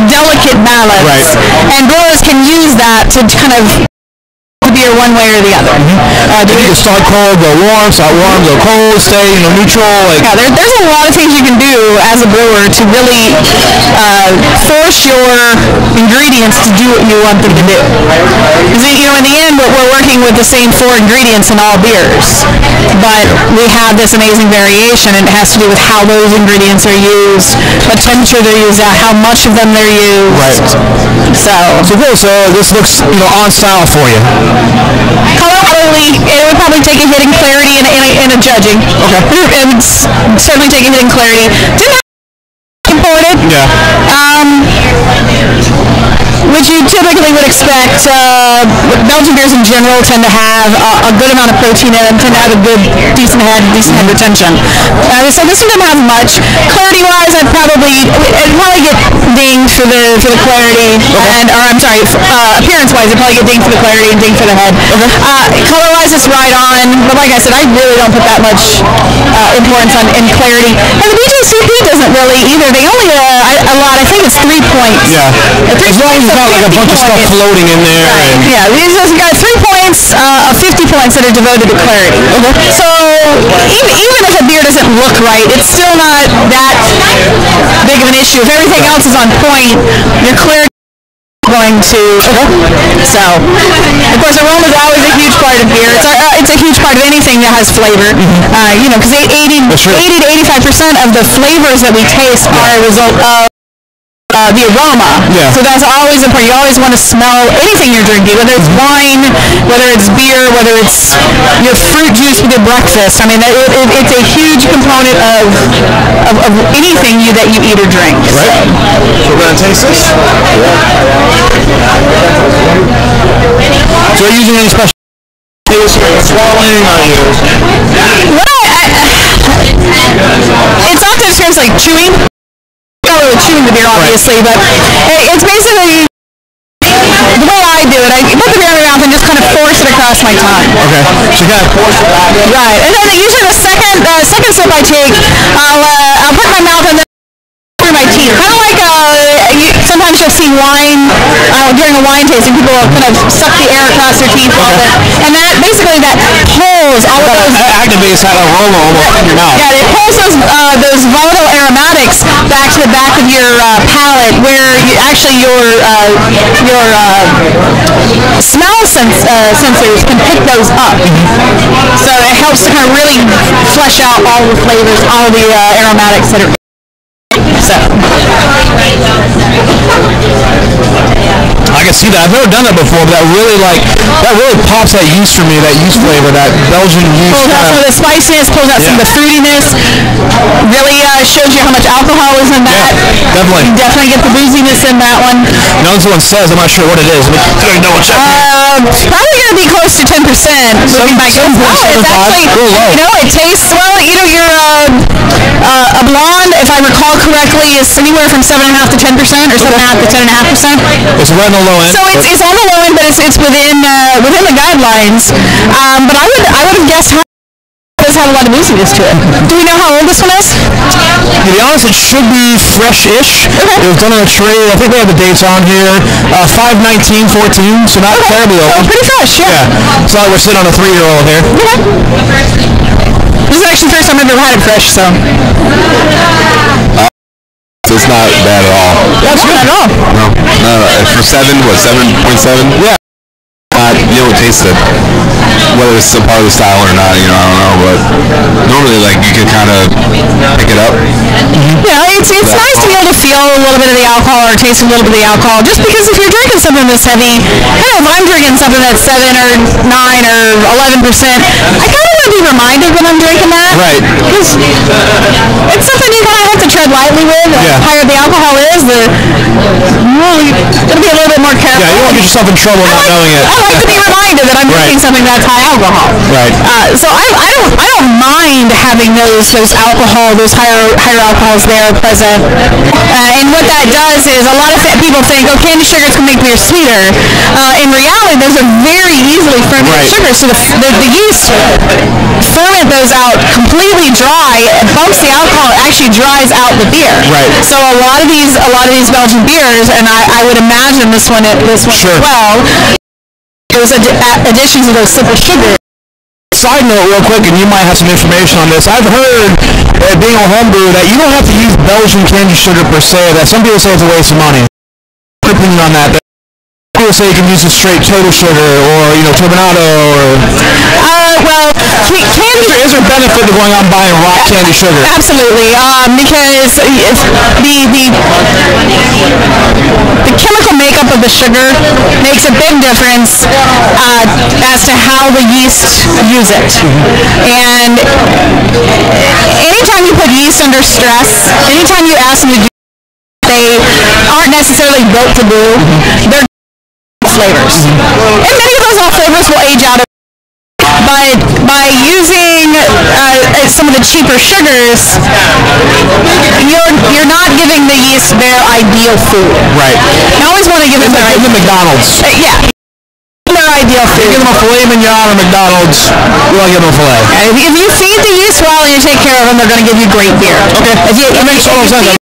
delicate balance, and brewers can use that to kind of beer one way or the other. You can start cold, go warm, start warm, go cold, stay neutral. Yeah, there's a lot of things you can do as a brewer to really force your ingredients to do what you want them to do. Because in the end, we're working with the same 4 ingredients in all beers, but we have this amazing variation, and it has to do with how those ingredients are used, what temperature they're used at, how much of them they're used. Right. So this looks on style for you. Colorly, it would probably take a hit in clarity in a judging. Okay. It would certainly take a hit in clarity. Didn't have imported. Yeah. Which you typically would expect. Belgian beers in general tend to have a good amount of protein in them, tend to have a good, decent head retention. So this one didn't have much. Clarity-wise, I'd probably get dinged for the clarity, appearance-wise, I'd probably get dinged for the clarity and dinged for the head. Color-wise, it's right on, but like I said, I really don't put that much importance in clarity. And the BJCP doesn't really either. They only I think it's 3 points. Yeah. As long as there's not like a bunch of stuff floating in there. Right. Yeah, you got 3 points of 50 points that are devoted to clarity. Okay. So even if a beer doesn't look right, it's still not that big of an issue. If everything else is on point, your clarity is going to. So, of course, aroma is always a huge part of beer. It's a huge part of anything that has flavor. Because 80 to 85% of the flavors that we taste are a result of the aroma. Yeah. So that's always important. You always want to smell anything you're drinking, whether it's wine, whether it's beer, whether it's your fruit juice with your breakfast. I mean, it's a huge component of anything that you eat or drink. Right. So we're going to taste this? So are you using any special swallowing? It's often experienced like chewing. Not really chewing the beer, obviously, but it's basically the way I do it. I put the beer in my mouth and just kind of force it across my tongue. Okay. So you kind of force it back. Right. And then usually the second sip I take, I'll put my mouth and then through my teeth. Kind of like sometimes you'll see wine during a wine tasting. People will kind of suck the air across their teeth a little bit, and that pulls all of those. Activates that aroma almost in your mouth. Yeah, it pulls those volatile aromatics back to the back of your palate, where your smell sensors can pick those up. So it helps to kind of really flesh out all the flavors, all the aromatics that are. So. I can see that. I've never done that before, but that really pops that yeast for me, that yeast flavor, that Belgian yeast. Pulls out some of the spiciness, pulls out some of the fruitiness. Really shows you how much alcohol is in that. Yeah, definitely. You definitely get the booziness in that one. No one says, I'm not sure what it is. Double check. Probably going to be close to 10%. It's actually, it tastes, you're a blonde, if I recall correctly, is anywhere from 7.5 to 10%, or 7.5 to 10.5%. It's right on the low end. So it's on the low end, but it's within the guidelines. But I would have guessed it does have a lot of booziness to it. Do we know how old this one is? To be honest, it should be fresh-ish. Okay. It was done on a tray. I think they have the dates on here. 5/19/14, so not terribly old. Oh, pretty fresh, yeah. It's not like we're sitting on a 3-year-old here. Okay. This is actually the first time I've ever had it fresh, so. It's not bad at all. That's good. Not at all. No. For 7.7? Yeah. You don't taste it. whether it's a part of the style or not, I don't know, but normally, like, you can kind of pick it up. It's nice to be able to feel a little bit of the alcohol or taste a little bit of the alcohol, just because if you're drinking something this heavy, if I'm drinking something that's 7 or 9 or 11%, I kind of want to be reminded when I'm drinking that. Right. Because it's something you kind of have to tread lightly with. The higher the alcohol is, you're going to be a little bit more careful. Yeah, you won't get yourself in trouble not knowing it. I like to be reminded that I'm drinking something that's high alcohol. Right. So I don't mind having those alcohol, those higher alcohols there present. And what that does is a lot of people think, candy sugars can make beer sweeter. In reality, those are very easily fermented sugars. So the yeast ferment those out completely dry. It bumps the alcohol. It actually dries out the beer. Right. So a lot of these Belgian beers, and I would imagine this one as well, those additions of those simple sugars. Side note real quick, and you might have some information on this. I've heard, being a homebrew, that you don't have to use Belgian candy sugar per se, that some people say it's a waste of money. Your opinion on that? People say you can use a straight total sugar, or, turbinado, or... Is there benefit to going out and buying rock candy sugar? Absolutely, because the chemical makeup of the sugar makes a big difference as to how the yeast use it. And anytime you put yeast under stress, anytime you ask them to do they aren't necessarily built to do, they're flavors. And many of those flavors will age out. But by using some of the cheaper sugars, you're not giving the yeast their ideal food. Right. You always want to give them the McDonald's. Their ideal food. You give them a filet mignon or McDonald's, you want to give them a filet. If you feed the yeast well and you take care of them, they're going to give you great beer. Okay. That makes total sense.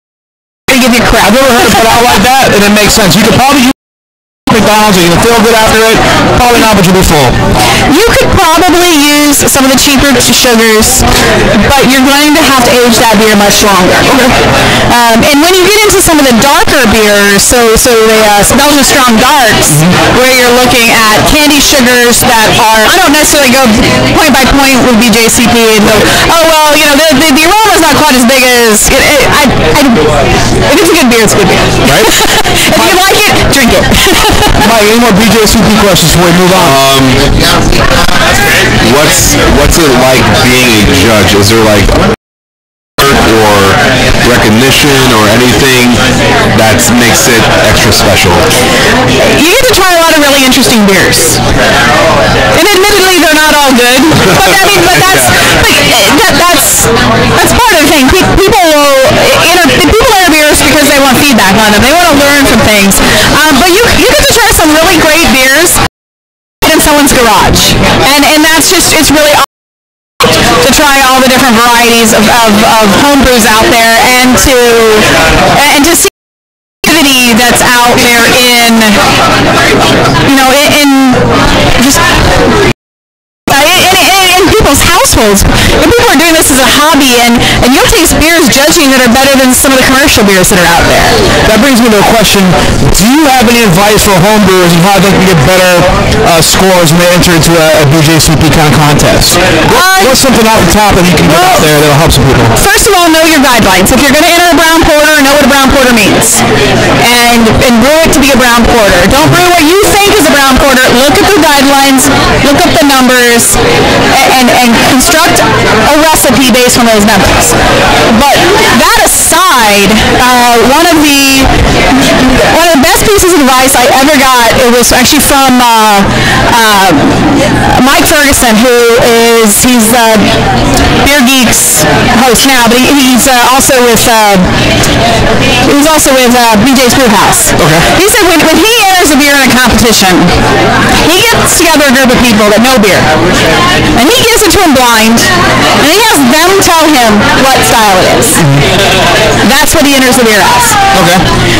They give you crap. I've never heard it put out like that, and it makes sense. You could probably use McDonald's, are you going to feel good after it? Probably not, but you'll be full. You could probably use some of the cheaper sugars, but you're going to have to age that beer much longer. And when you get into some of the darker beers, so the Belgian Strong Darks, where you're looking at candy sugars that are, I don't necessarily go point by point with BJCP and go, the aroma's not quite as big as, if it's a good beer, it's a good beer. Right? If you like it, drink it. Mike, any more BJCP questions before we move on? What's it like being a judge? Is there like or recognition or anything that makes it extra special? You get to try a lot of really interesting beers, and admittedly, they're not all good. But that's part of the thing. People enter beers because they want feedback on them. They want to learn from things. But you get to try some really great beers in someone's garage, and that's it's really to try all the different varieties of homebrews out there, and to see the activity that's out there in people's households. And people are doing this as a hobby, and you'll taste beers judging that are better than some of the commercial beers that are out there. That brings me to a question. Do you have any advice for homebrewers on how they can get better scores when they enter into a BJCP kind of contest? What's something off the top that you can get out there that'll help some people? First of all, know your guidelines. If you're going to enter a brown porter, know what a brown porter means. And brew it to be a brown porter. Don't brew what you think is a brown porter. Look at the guidelines, look up the numbers, and construct a recipe based on those numbers. But that aside, one of the best pieces of advice I ever got, it was actually from Mike Ferguson, he's Beer Geeks host now, but he's also with BJ's Brew House. Okay. He said when he enters a beer in a competition, he gets together a group of people that know beer, and he gives it to them blind, and he has them tell him what style it is. That's what he enters the beer as. Okay.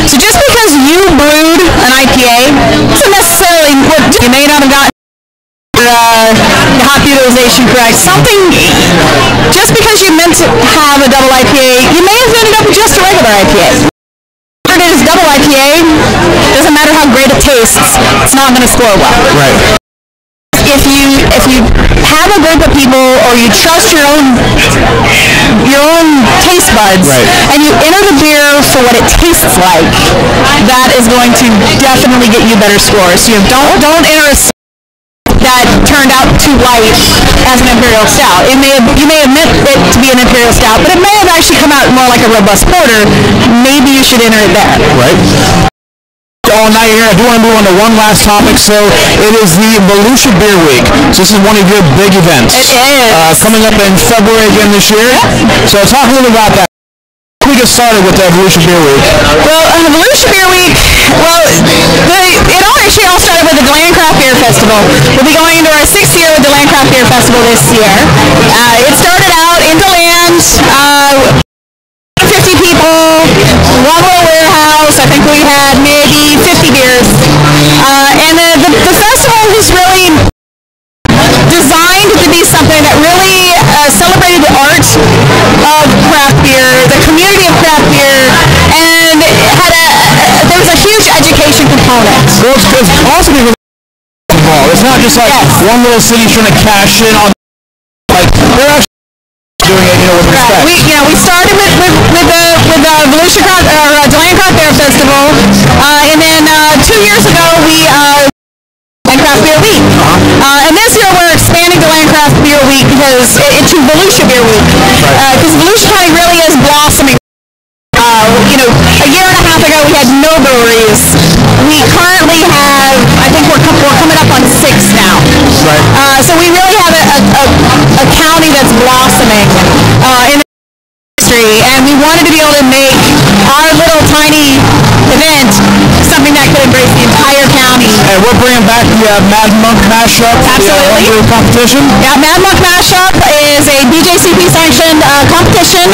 So just because you brewed an IPA doesn't necessarily, you may not have gotten hop utilization correct. Just because you meant to have a double IPA, you may have ended up with just a regular IPA. If it is double IPA, doesn't matter how great it tastes, it's not going to score well. Right. if you have a group of people or you trust your own taste buds, and you enter the beer for what it tastes like, that is going to definitely get you better scores. You know, don't enter a that turned out too light as an imperial stout. You may have meant it to be an imperial stout, but it may have actually come out more like a robust porter. Maybe you should enter it there. Right. All night here. I do want to move on to one last topic. So it is the Volusia Beer Week. So this is one of your big events. It is. Coming up in February again this year. So talk a little bit about that. We get started with the Volusia Beer Week. Well, the Volusia Beer Week, it all started with the DeLand Craft Beer Festival. We'll be going into our 6th year with the DeLand Craft Beer Festival this year. It started out in DeLand, 50 people, one little warehouse. I think we had maybe 50 beers. And the festival was really designed to be something that really celebrated the art of craft beer, the community of craft beer, and there was a huge education component. Well, it's awesome because it's not just like one little city trying to cash in on, like, they're actually doing it, with respect. We started with the Volusia DeLand Craft Beer Festival, and then 2 years ago we Craft Beer Week. And this year we're expanding DeLand Craft Beer Week into Volusia Beer Week, because Volusia County really is blossoming. A year and a half ago we had no breweries. We currently have, I think we're coming up on 6 now. Right. So we really have a county that's blossoming in the industry, and we wanted to be able to make our little tiny event something that could embrace the entire county. And we're bringing back the Mad Monk Mashup. Absolutely. The competition. Yeah, Mad Monk Mashup is a BJCP sanctioned competition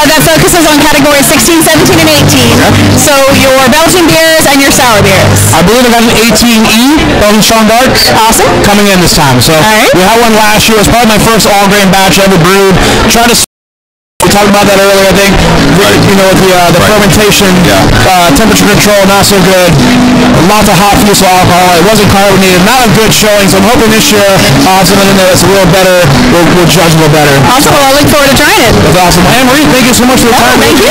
that focuses on categories 16, 17, and 18. So your Belgian beers and your sour beers. I believe I got an 18E, Belgian Strong Darks. Awesome. Coming in this time. So we had one last year. It was probably my first all-grain batch I ever brewed. Trying to we talked about that earlier, I think. With the fermentation, temperature control, not so good. Lots of hot fuel alcohol. It wasn't carbonated. Not a good showing. So I'm hoping this year I'll have something in there that's a little better. We'll judge a little better. Awesome. Well, I look forward to trying it. That's awesome. Anne-Marie, thank you so much for the time. Thank you.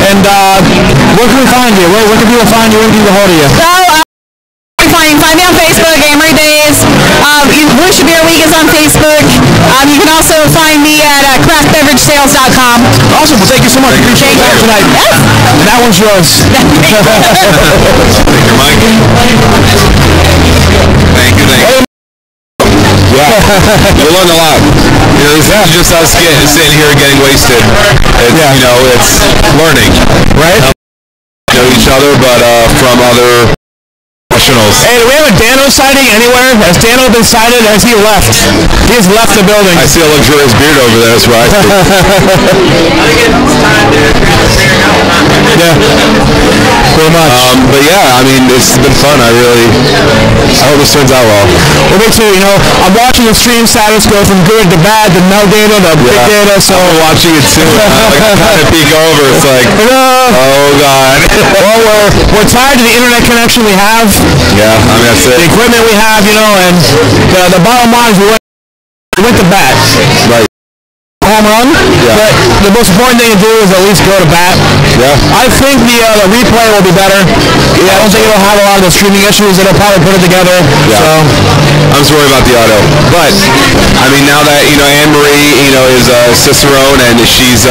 And where can we find you? Where can people find you? Where can people hold you? Find me on Facebook, Anne-Marie Days. Volusia Beer Week is on Facebook. You can also find me at craftbeveragesales.com. Awesome. Well, thank you so much. Appreciate it tonight. Yes. And that one's yours. Thank you, Mike. Thank you. Yeah, you learn a lot. This is just us sitting here getting wasted. It's learning, right? Know each other, but from other professionals. Hey, do we have a Dano sighting anywhere? Has Dano been sighted? Has he left? He has left the building. I see a luxurious beard over there, that's right. Yeah, pretty much. But yeah, I mean, it's been fun. I hope this turns out well. Well, me too. I'm watching the stream status go from good to bad to no data to big data. So I'm watching it too. I kind of peek over. It's like, oh god. Well, we're tied to the internet connection we have. Yeah, I mean that's it. The equipment we have, and the bottom line is we went to bat. Right. Home run, but the most important thing to do is at least go to bat. Yeah. I think the replay will be better. I don't think it'll have a lot of the streaming issues. It'll probably put it together. Yeah. So I'm just worried about the audio. But I mean, now that Anne-Marie, is Cicerone and she's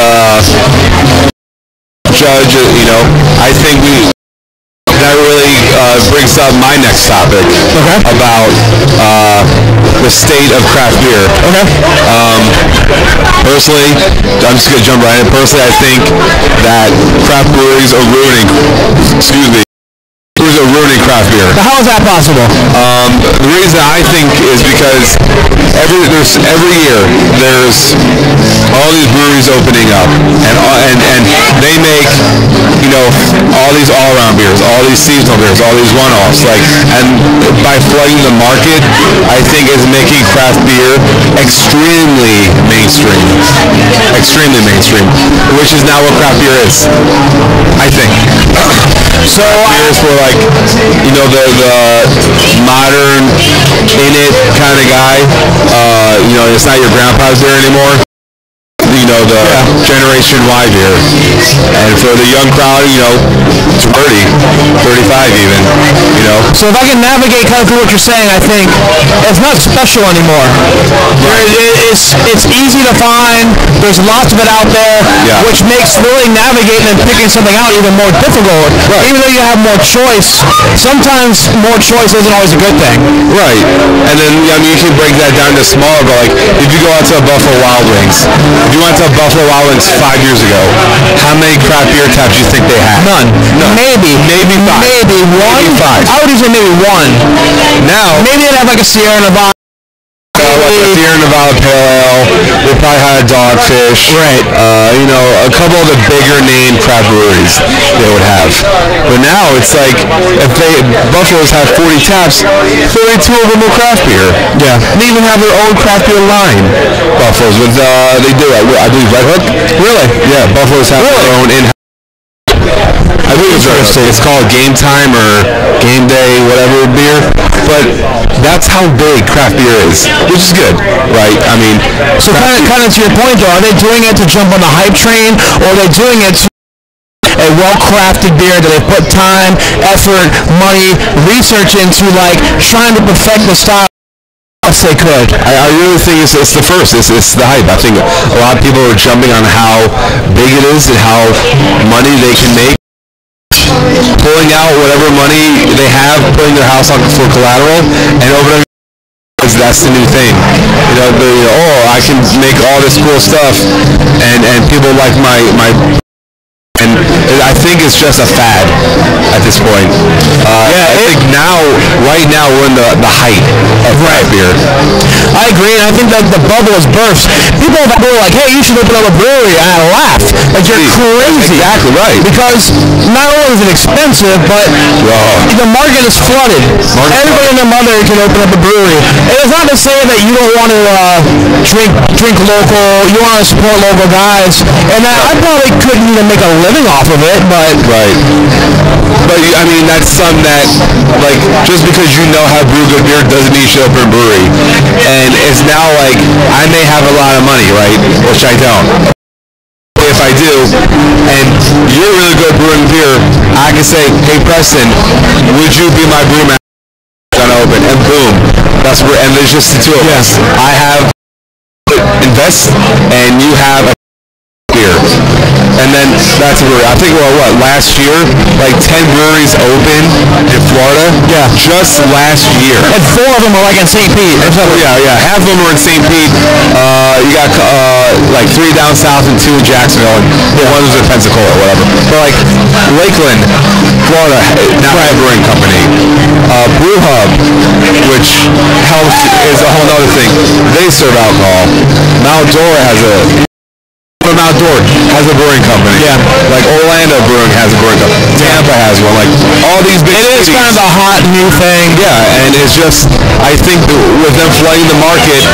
judge, I think that really brings up my next topic about the state of craft beer. Okay. Personally, I'm just going to jump right in. Personally, I think that craft breweries are ruining craft beer. Now, how is that possible? The reason I think is because every year there's all these breweries opening up, and they make all these all-around beers, all these seasonal beers, all these one-offs, and by flooding the market, I think is making craft beer extremely mainstream, which is not what craft beer is, I think. So beers for like, you know, the modern in it kind of guy. You know, it's not your grandpa's beer anymore. You know, the Generation Y beer. And for the young crowd, you know, 30, 35 even, you know. So if I can navigate kind of through what you're saying, I think it's not special anymore. It's easy to find. There's lots of it out there, which makes really navigating and picking something out even more difficult. Right. Even though you have more choice, sometimes more choice isn't always a good thing. Right. And then, I mean, you can break that down to smaller, but like, if you go out to a Buffalo Wild Wings, if you went to Buffalo Wild Wings 5 years ago, how many craft beer taps do you think they had? None. Maybe 5. Maybe one. Maybe 5. I would say maybe one. Now, maybe they'd have like a Sierra Nevada. Like a Sierra Nevada Pale Ale. They probably had a Dogfish. Right. You know, a couple of the bigger name craft breweries they would have. But now it's like, if Buffalo's have 40 taps, 32 of them are craft beer. Yeah. They even have their own craft beer line. Buffalo's with, they do, I believe, Red Hook. Really? Yeah, Buffalo's have their own in. I believe it's called Game Time or Game Day, whatever beer. But that's how big craft beer is, which is good, right? I mean, so kind of to your point, though, are they doing it to jump on the hype train, or are they doing it to a well-crafted beer that they put time, effort, money, research into, like trying to perfect the style? Yes, they could. I really think it's the first. It's the hype. I think a lot of people are jumping on how big it is and how money they can make. Pulling out whatever money they have, putting their house on for collateral, and opening. That's the new thing. You know, I can make all this cool stuff, and people like my. And I think it's just a fad at this point. I think right now, we're in the height of craft beer. I agree, and I think that the bubble is burst. People were like, hey, you should open up a brewery, and I laugh. Like, you're crazy. Exactly right. Because not only is it expensive, but the market is flooded. Everybody and their mother can open up a brewery. And it's not to say that you don't want to drink local, you want to support local guys, and I probably couldn't even make a living off of it, but I mean, that's something that, like, just because you know how to brew good beer doesn't mean you should open a brewery. And it's now like, I may have a lot of money, right, which I don't. If I do, and you're really good brewing beer, I can say, hey Preston, would you be my brewmaster? Gonna open, and boom, and there's just the two of us. I have invest, and you have a beer. And then that's a brewery. I think, last year, like 10 breweries opened in Florida. Yeah. Just last year. And 4 of them are like in St. Pete. Yeah. Half of them are in St. Pete. You got like 3 down south and 2 in Jacksonville. And one was in Pensacola or whatever. But like Lakeland, Florida, now a brewing company. Brew Hub, which is a whole other thing. They serve alcohol. Mount Dora has Outdoor has a brewing company. Yeah. Like Orlando Brewing has a brewing company. Tampa has one. Like all these big cities. It is kind of a hot new thing. Yeah, and it's just, I think with them flooding the market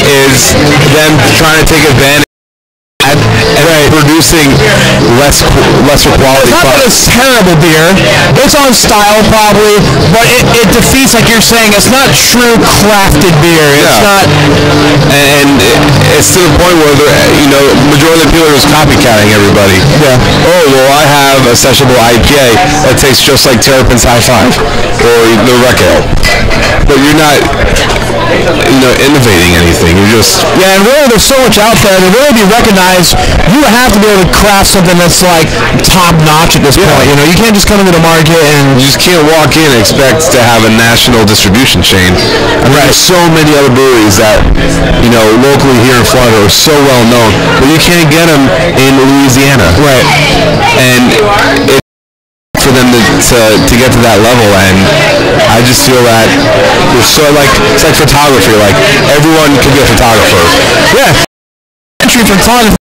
is them trying to take advantage and producing lesser quality. It's not that it's terrible beer. It's on style probably, but it defeats, like you're saying, it's not true crafted beer. It's not. And it's to the point where majority of the people are just copycatting everybody. Yeah. Oh well, I have a sessionable IPA that tastes just like Terrapin's High Five or the Wreck Ale, but you're not innovating anything. You're just and really there's so much out there to really be recognized. You have to be able to craft something that's like top notch at this point. You can't just come into the market and you just can't walk in and expect to have a national distribution chain. I mean, there's so many other breweries that locally here in Florida are so well known, but you can't get them in Louisiana. Right. And for them to get to that level, and I just feel that it's like photography. Like everyone can be a photographer. Yeah. Entry photography.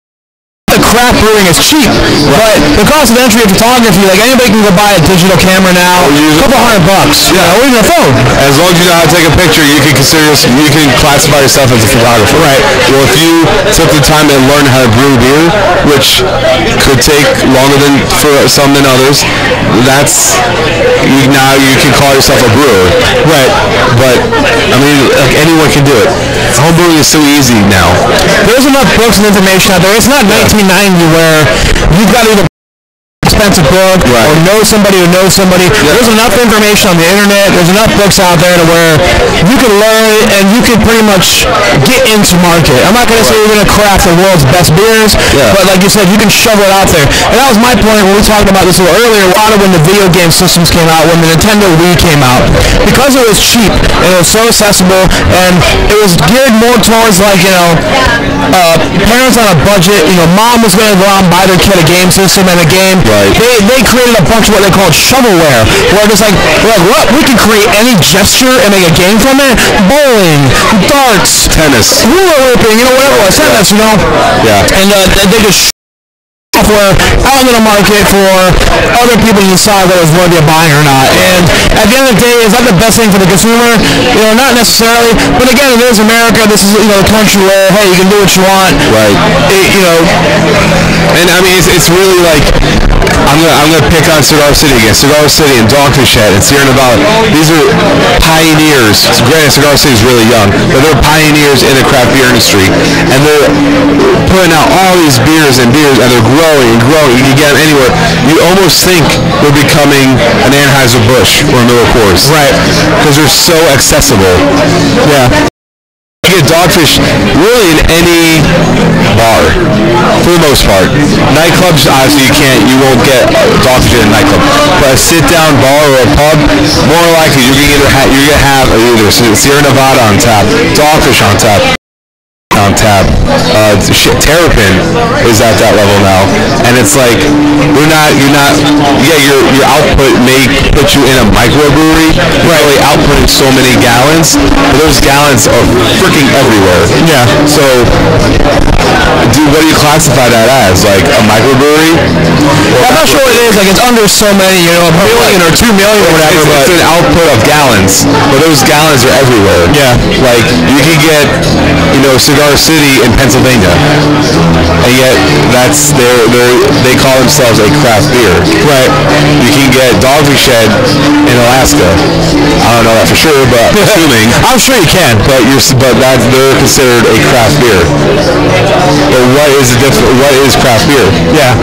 The craft brewing is cheap, but the cost of entry of photography, like anybody can go buy a digital camera now, a couple $100, or even a phone. As long as you know how to take a picture, you can classify yourself as a photographer. Right. Well, if you took the time and learned how to brew beer, which could take longer than for some than others. That's now you can call yourself a brewer, right? But I mean, like anyone can do it. Homebrewing is so easy now. There's enough books and information out there. It's not 1990 where you've got either expensive book or know somebody who knows somebody. There's enough information on the internet. There's enough books out there to where you can learn and you can pretty much get into market. I'm not going to say you're going to craft the world's best beers, but like you said, you can shovel it out there. And that was my point when we talked about this a little earlier. A lot of when the video game systems came out, when the Nintendo Wii came out, because it was cheap and it was so accessible and it was geared more towards like, you know, parents on a budget. You know, mom was going to go out and buy their kid a game system and a game. They created a bunch of what they called shovelware, where it's like, what? We can create any gesture and make a game from it? Bowling, darts, tennis, hula hooping, you know, whatever it was, tennis, you know? And they just software out in the market for other people to decide whether it's worthy of buying or not. And at the end of the day, is that the best thing for the consumer? You know, not necessarily. But again, it is America. This is, you know, a country where, hey, you can do what you want. Right. You know. And I mean, it's really like, I'm gonna pick on Cigar City again. Cigar City and Dogfish Head and Sierra Nevada. These are pioneers. Granted, Cigar City is really young, but they're pioneers in the craft beer industry, and they're putting out all these beers, and they're growing and growing. You can get them anywhere. You almost think they're becoming an Anheuser-Busch or a Miller Coors, right? Because they're so accessible. Yeah. You get Dogfish really in any bar, for the most part. Nightclubs, obviously you won't get Dogfish in a nightclub. But a sit-down bar or a pub, more likely you're gonna have either Sierra Nevada on tap, Dogfish on tap. Terrapin is at that level now, and it's like your output may put you in a microbrewery, really outputting so many gallons, but those gallons are freaking everywhere. Yeah. So, what do you classify that as? Like a microbrewery? I'm not sure what it is. Like it's under so many, you know, a million or 2 million or whatever. It's an output of gallons, but those gallons are everywhere. Yeah. Like you can get, you know, Cigar City in Pennsylvania, and yet they call themselves a craft beer. Right. You can get Dogfish Head in Alaska. I don't know that for sure, but assuming. I'm sure you can. But they're considered a craft beer. But what is craft beer? Yeah.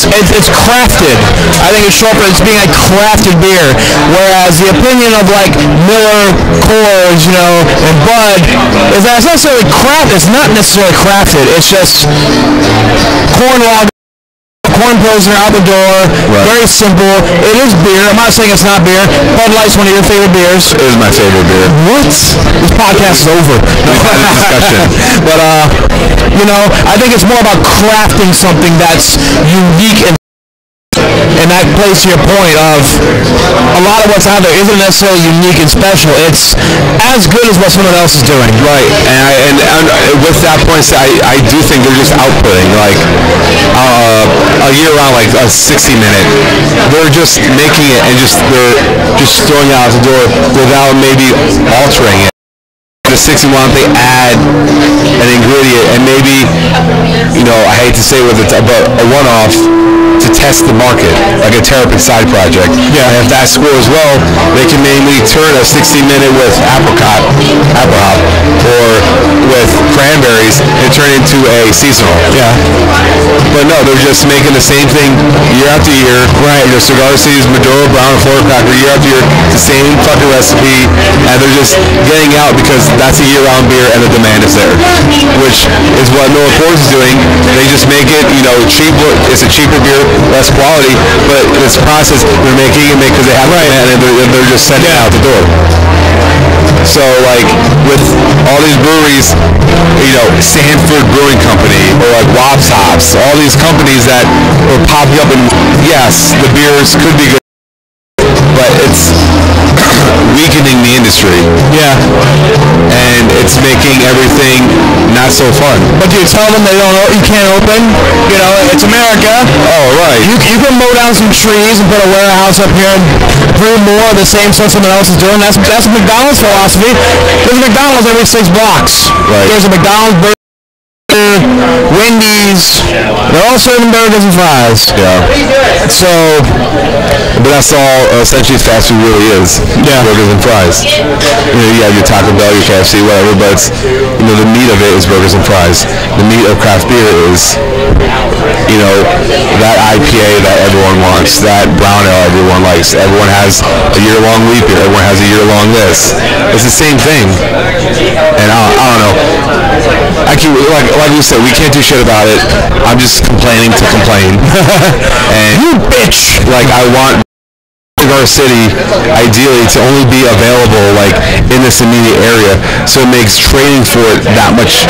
It's crafted. I think it's short for it's being a crafted beer. Whereas the opinion of like Miller, Coors, you know, and Bud is that it's not necessarily crafted. It's not necessarily crafted. It's just corn pilsner out the door. Very simple. It is beer. I'm not saying it's not beer. Bud Light's one of your favorite beers. It is my favorite beer. What? This podcast is over. Discussion. But you know, I think it's more about crafting something that's unique and that plays to your point of a lot of what's out there isn't necessarily unique and special. It's as good as what someone else is doing. Right. And with that point, I do think they're just outputting like a year round, like a 60-minute. They're just making it and they're just throwing it out the door without maybe altering it. The 61, they add an ingredient and maybe, you know, I hate to say but a one-off to test the market, like a Terrapin side project. Yeah. And if that scores well, they can mainly turn a 60-minute with apple hop, or with cranberries and turn into a seasonal. Yeah. But no, they're just making the same thing year after year. Right. You know, Cigar City's Maduro Brown and Florida Cracker year after year, the same fucking recipe, and they're just getting out because that's a year-round beer and the demand is there, which is what Miller Coors is doing. They just make it, you know, cheaper. It's a cheaper beer, less quality, but this process they're making it because they have demand and they're just sending it out the door. So like with all these breweries, you know, Sanford Brewing Company or like Wobb's Hops, all these companies that are popping up, and yes, the beers could be good, but it's weakening the industry. Yeah. And it's making everything not so fun. But do you tell them you can't open? You know, it's America. Oh, right. You can mow down some trees and put a warehouse up here and brew more of the same stuff someone else is doing. That's McDonald's philosophy. There's a McDonald's every 6 blocks. Right. There's a McDonald's Wendy's, they're all serving burgers and fries. Yeah. So, but that's all essentially fast food really is. Yeah. Burgers and fries. You have your Taco Bell, your KFC, whatever, but it's, the meat of it is burgers and fries. The meat of craft beer is, that IPA that everyone wants, that brown ale everyone likes. Everyone has a year-long wheat beer. Everyone has a year-long this. It's the same thing. And I don't know. Like we said, we can't do shit about it. I'm just complaining to complain. And you bitch! I want our city ideally to only be available in this immediate area, so it makes trading for it that much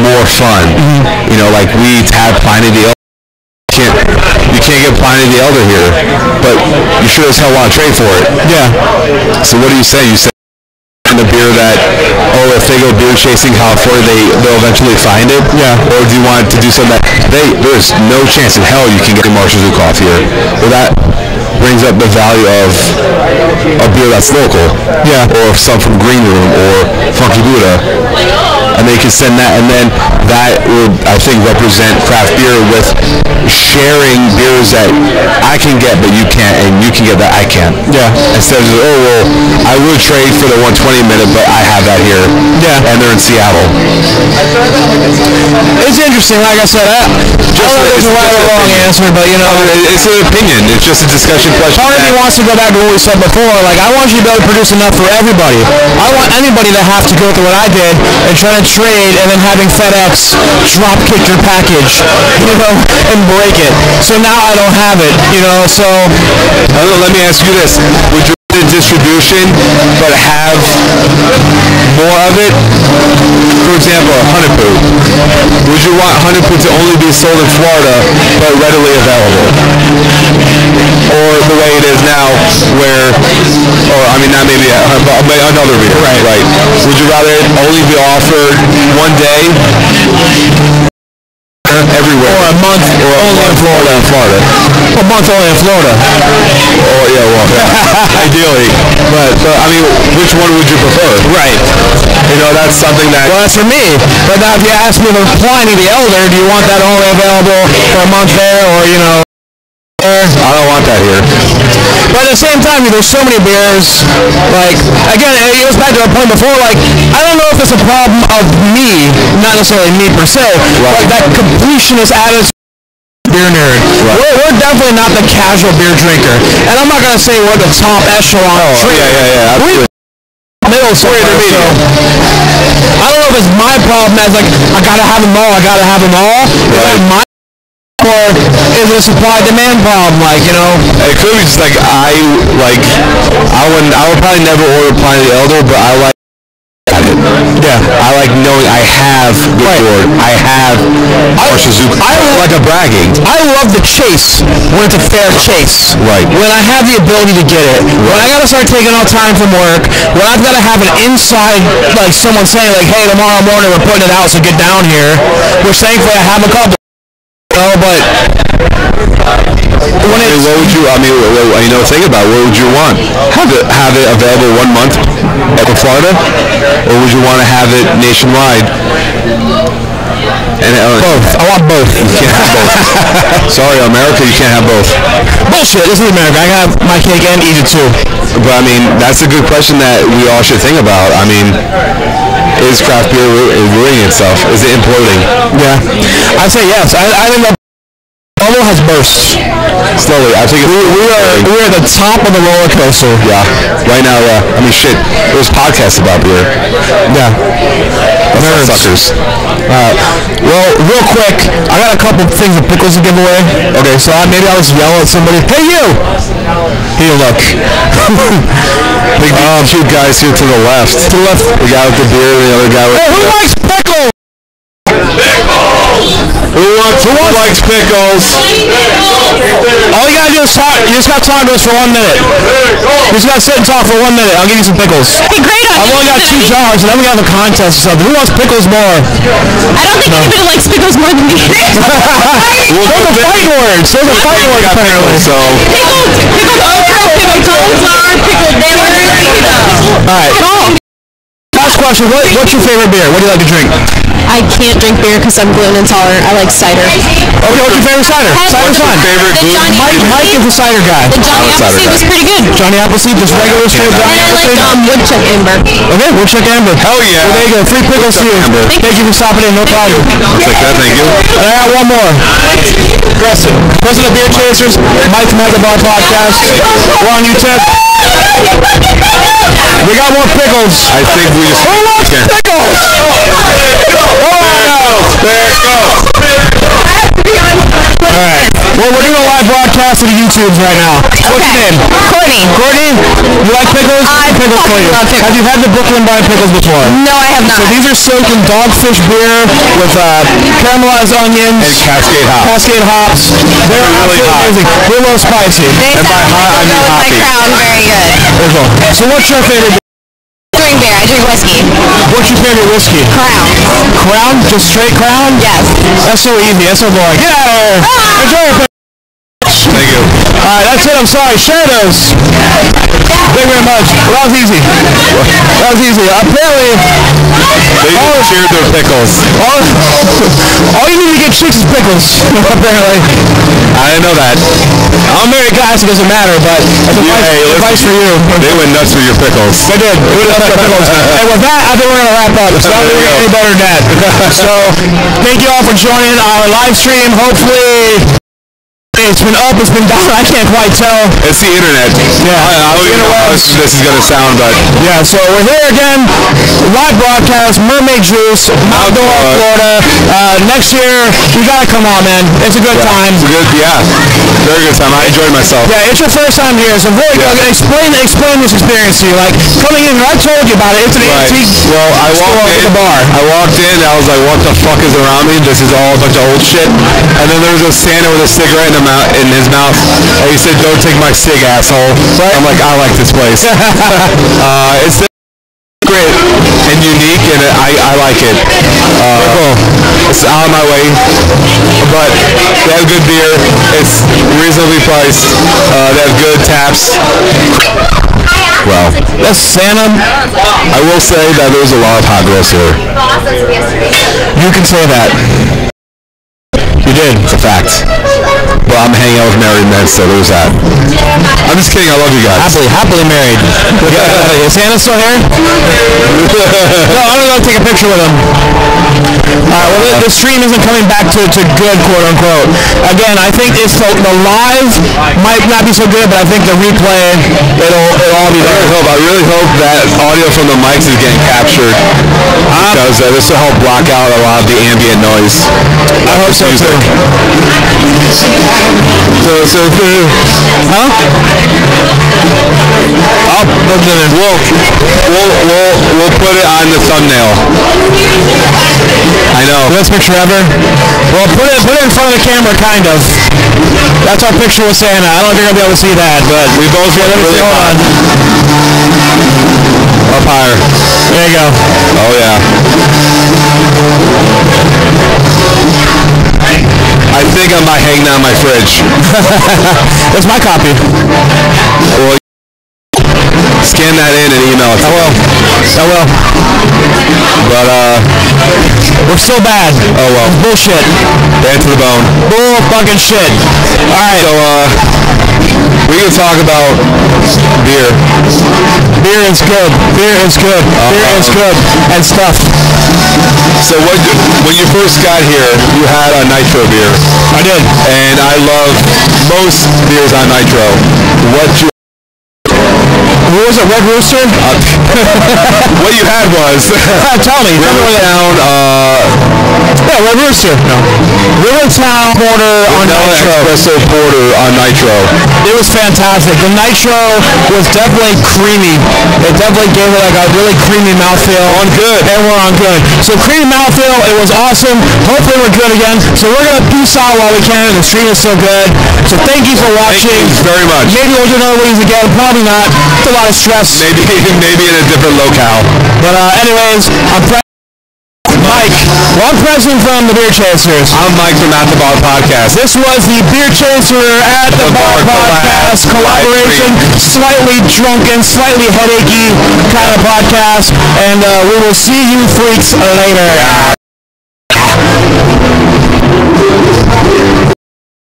more fun. We have Pliny the Elder. You can't get Pliny the Elder here, but you sure as hell want to trade for it. Yeah. So what do you say? You say the beer that, if they go beer chasing California, they'll eventually find it? Yeah. Or do you want to do something that there's no chance in hell you can get Marshall Zukov here? Well, that brings up the value of a beer that's local. Yeah. Or some from Green Room or Funky Buddha. And they can send that, and then that would, I think, represent craft beer with sharing beers that I can get but you can't, and you can get that I can't. Yeah. Instead of I would trade for the 120 minute, but I have that here. Yeah. And they're in Seattle. It's interesting, like I said. I don't know if there's a right or wrong answer, but it's an opinion. It's just a discussion question. Part of me wants to go back to what we said before. I want you to be able to produce enough for everybody. I want anybody to have to go through what I did and try to trade, and then having FedEx drop kick your package, and break it. So now I don't have it, so. Let me ask you this. Would you want distribution, but have more of it? For example, Honeypoo. Would you want Honeypoo to only be sold in Florida, but readily available? Or the way it is now, where, not maybe, but another beer. Right. Would you rather it only be offered one day everywhere? Or a month only in Florida? A month only in Florida. Oh, yeah, well, ideally. But, which one would you prefer? Right. That's something that... Well, that's for me. But now if you ask me for Pliny the Elder, do you want that only available for a month there, or, I don't want that here. But at the same time, there's so many beers, again, it goes back to our point before, I don't know if it's a problem of me, not necessarily me per se, but that completionist attitude beer nerd. Right. We're definitely not the casual beer drinker. And I'm not going to say we're the top echelon. Yeah. We're middle somewhere, so I don't know if it's my problem as I gotta have them all. Right. Or is it a supply-demand problem, It could be just I would probably never order Pliny the Elder, but I like it. Yeah. I like knowing I have good gourd. I have Marshall Zukov. I like a bragging. I love the chase when it's a fair chase. Right. When I have the ability to get it. Right. When I gotta start taking out time from work. When I've gotta have an inside, someone saying hey, tomorrow morning we're putting it out, so get down here. Which thankfully I have a couple. But when it's... What would you, think about what would you want? Have it available 1 month in Florida? Or would you want to have it nationwide? Both. I want both. You can't have both. Sorry, America, you can't have both. Bullshit. This is America. I gotta have my cake and eat it too. But that's a good question that we all should think about. Is craft beer ruining itself? Is it imploding? Yeah. I'd say yes. I think that bubble has burst. Slowly. I think we are at the top of the roller coaster. Yeah. Right now, yeah. Shit. There's podcasts about beer. Yeah. Nerds. Suckers. Well, real quick, I got a couple things of pickles to give away. Okay, so maybe I'll just yell at somebody. Hey, you! Here, look. Big cute guys here to the left. To the left. The guy with the beard, the other guy with... Hey, who likes pickles? Who likes pickles? All you gotta do is talk. You just gotta talk to us for 1 minute. You just gotta sit and talk for 1 minute. I'll give you some pickles. Hey, great. I've only got 2 jars, and then we have a contest or something. Who wants pickles more? I don't think anybody likes pickles more than me. Those are fighting words. Apparently. So. Pickled okra, pickled cauliflower, pickled berries. All right. last question. What's your favorite beer? What do you like to drink? I can't drink beer because I'm gluten intolerant. I like cider. Okay, what's your favorite cider? Cider's fun. Favorite gluten? Mike is a cider guy. The Johnny Appleseed was pretty good. Johnny Appleseed, just regular straight Johnny And I Appleseed. like woodchuck amber. Okay, Woodchuck Amber. Hell yeah. Well, there you go. Free pickles to you. Amber. Thank you for stopping in. No problem. Take that, thank you. And I got one more. President of Beer Chasers, Mike from the Bar Podcast. We're on YouTube. We got more pickles. I think we just... Who wants pickles? There it goes. All right. Well, we're doing a live broadcast of the YouTubes right now. What's your name? Courtney. Courtney, you like pickles? I pickles for you. love pickles. Have you had the Brooklyn Brine pickles before? No, I have not. So these are soaked in dogfish beer with caramelized onions. And Cascade hops. Cascade hops. They're really absolutely hot. amazing. They're a little spicy. They And by sound hot, I like mean with my hoppy. crown. Very good. Very cool. So what's your favorite? Drink beer. I drink whiskey. What's your favorite whiskey? Crown. Crown? Just straight Crown? Yes. That's so easy. That's so boring. Get out of here. Enjoy your pickles. Thank you. All right, that's it. I'm sorry. Share those. Thank you very much. Well, that was easy. That was easy. Apparently, They just cheered their pickles. all you need to get chicks is pickles. Apparently. I didn't know that. I'm married guys, so it doesn't matter, but that's advice for you. They went nuts for your pickles. They did. We love our pickles. And with that, I think we're going to wrap up. It's not going to get any better than that. So, thank you all for joining our live stream. Hopefully, it's been up, it's been down. I can't quite tell. It's the internet. Yeah. I don't even know how this is going to sound, but Yeah, so we're here again, live broadcast, Mermaid Juice, Mount Dora, Florida. Next year, you gotta come on, man. It's a good time. it's a good, very good time. I enjoyed myself. Yeah, it's your first time here, so really Yeah. explain this experience to you. Like, coming in, I told you about it. It's an Right. antique Well, I store walked at in. the bar. I walked in. I was like, "What the fuck is around me? This is all a bunch of old shit." And then there was a Santa with a cigarette in his mouth, and he said, "Don't take my cig, asshole." I'm like, "I like this place." It's great and unique, and I like it. It's on my way, but they have good beer. It's reasonably priced. They have good taps. Well, That's Santa. I will say that there's a lot of hot girls here. You can say that. You did. It's a fact. Well, I'm hanging out with married men, so there's that. I'm just kidding. I love you guys. Happily married. Is Santa still here? No, I'm gonna go take a picture with him. Well, the stream isn't coming back to good, quote unquote. Again, I think it's the live might not be so good, but I think the replay, it'll all be there. I really hope that audio from the mics is getting captured, because this will help block out a lot of the ambient noise. I hope so too. Huh? We'll put it on the thumbnail. I know. Best picture ever. Well, put it in front of the camera, kind of. That's our picture with Santa. I don't know if you're gonna be able to see that, but We both get really hold hot. on. Up higher. There you go. Oh yeah. I think I might hang down my fridge. That's my copy. Well, scan that in and email it. I will. But We're still bad. oh well. Bullshit. Bad to the bone. Bull fucking shit. All right. So we can talk about beer. Beer is good. Beer is good. Beer is good. And stuff. So when you first got here, you had a nitro beer. I did. And I love most beers on nitro. Who was it? Red Rooster? What you had was Tell me. Rivertown, Yeah, Red Rooster. No. Rivertown Porter on Vanilla Nitro. Espresso Porter on nitro. It was fantastic. The Nitro was definitely creamy. It definitely gave it like a really creamy mouthfeel. On good. And we're on good. So creamy mouthfeel, it was awesome. Hopefully we're good again. So we're going to peace out while we can. The stream is still good. So thank you for watching. Thank you very much. Maybe we'll do another one again. Probably not. It's a lot of stress. Maybe in a different locale. But anyways, I'm Mike. Well, I'm President from the Beer Chasers. I'm Mike from At the Bar Podcast. This was the Beer Chaser at the Bar Podcast collaboration. Slightly drunken, slightly headachy kind of podcast. And we will see you freaks later.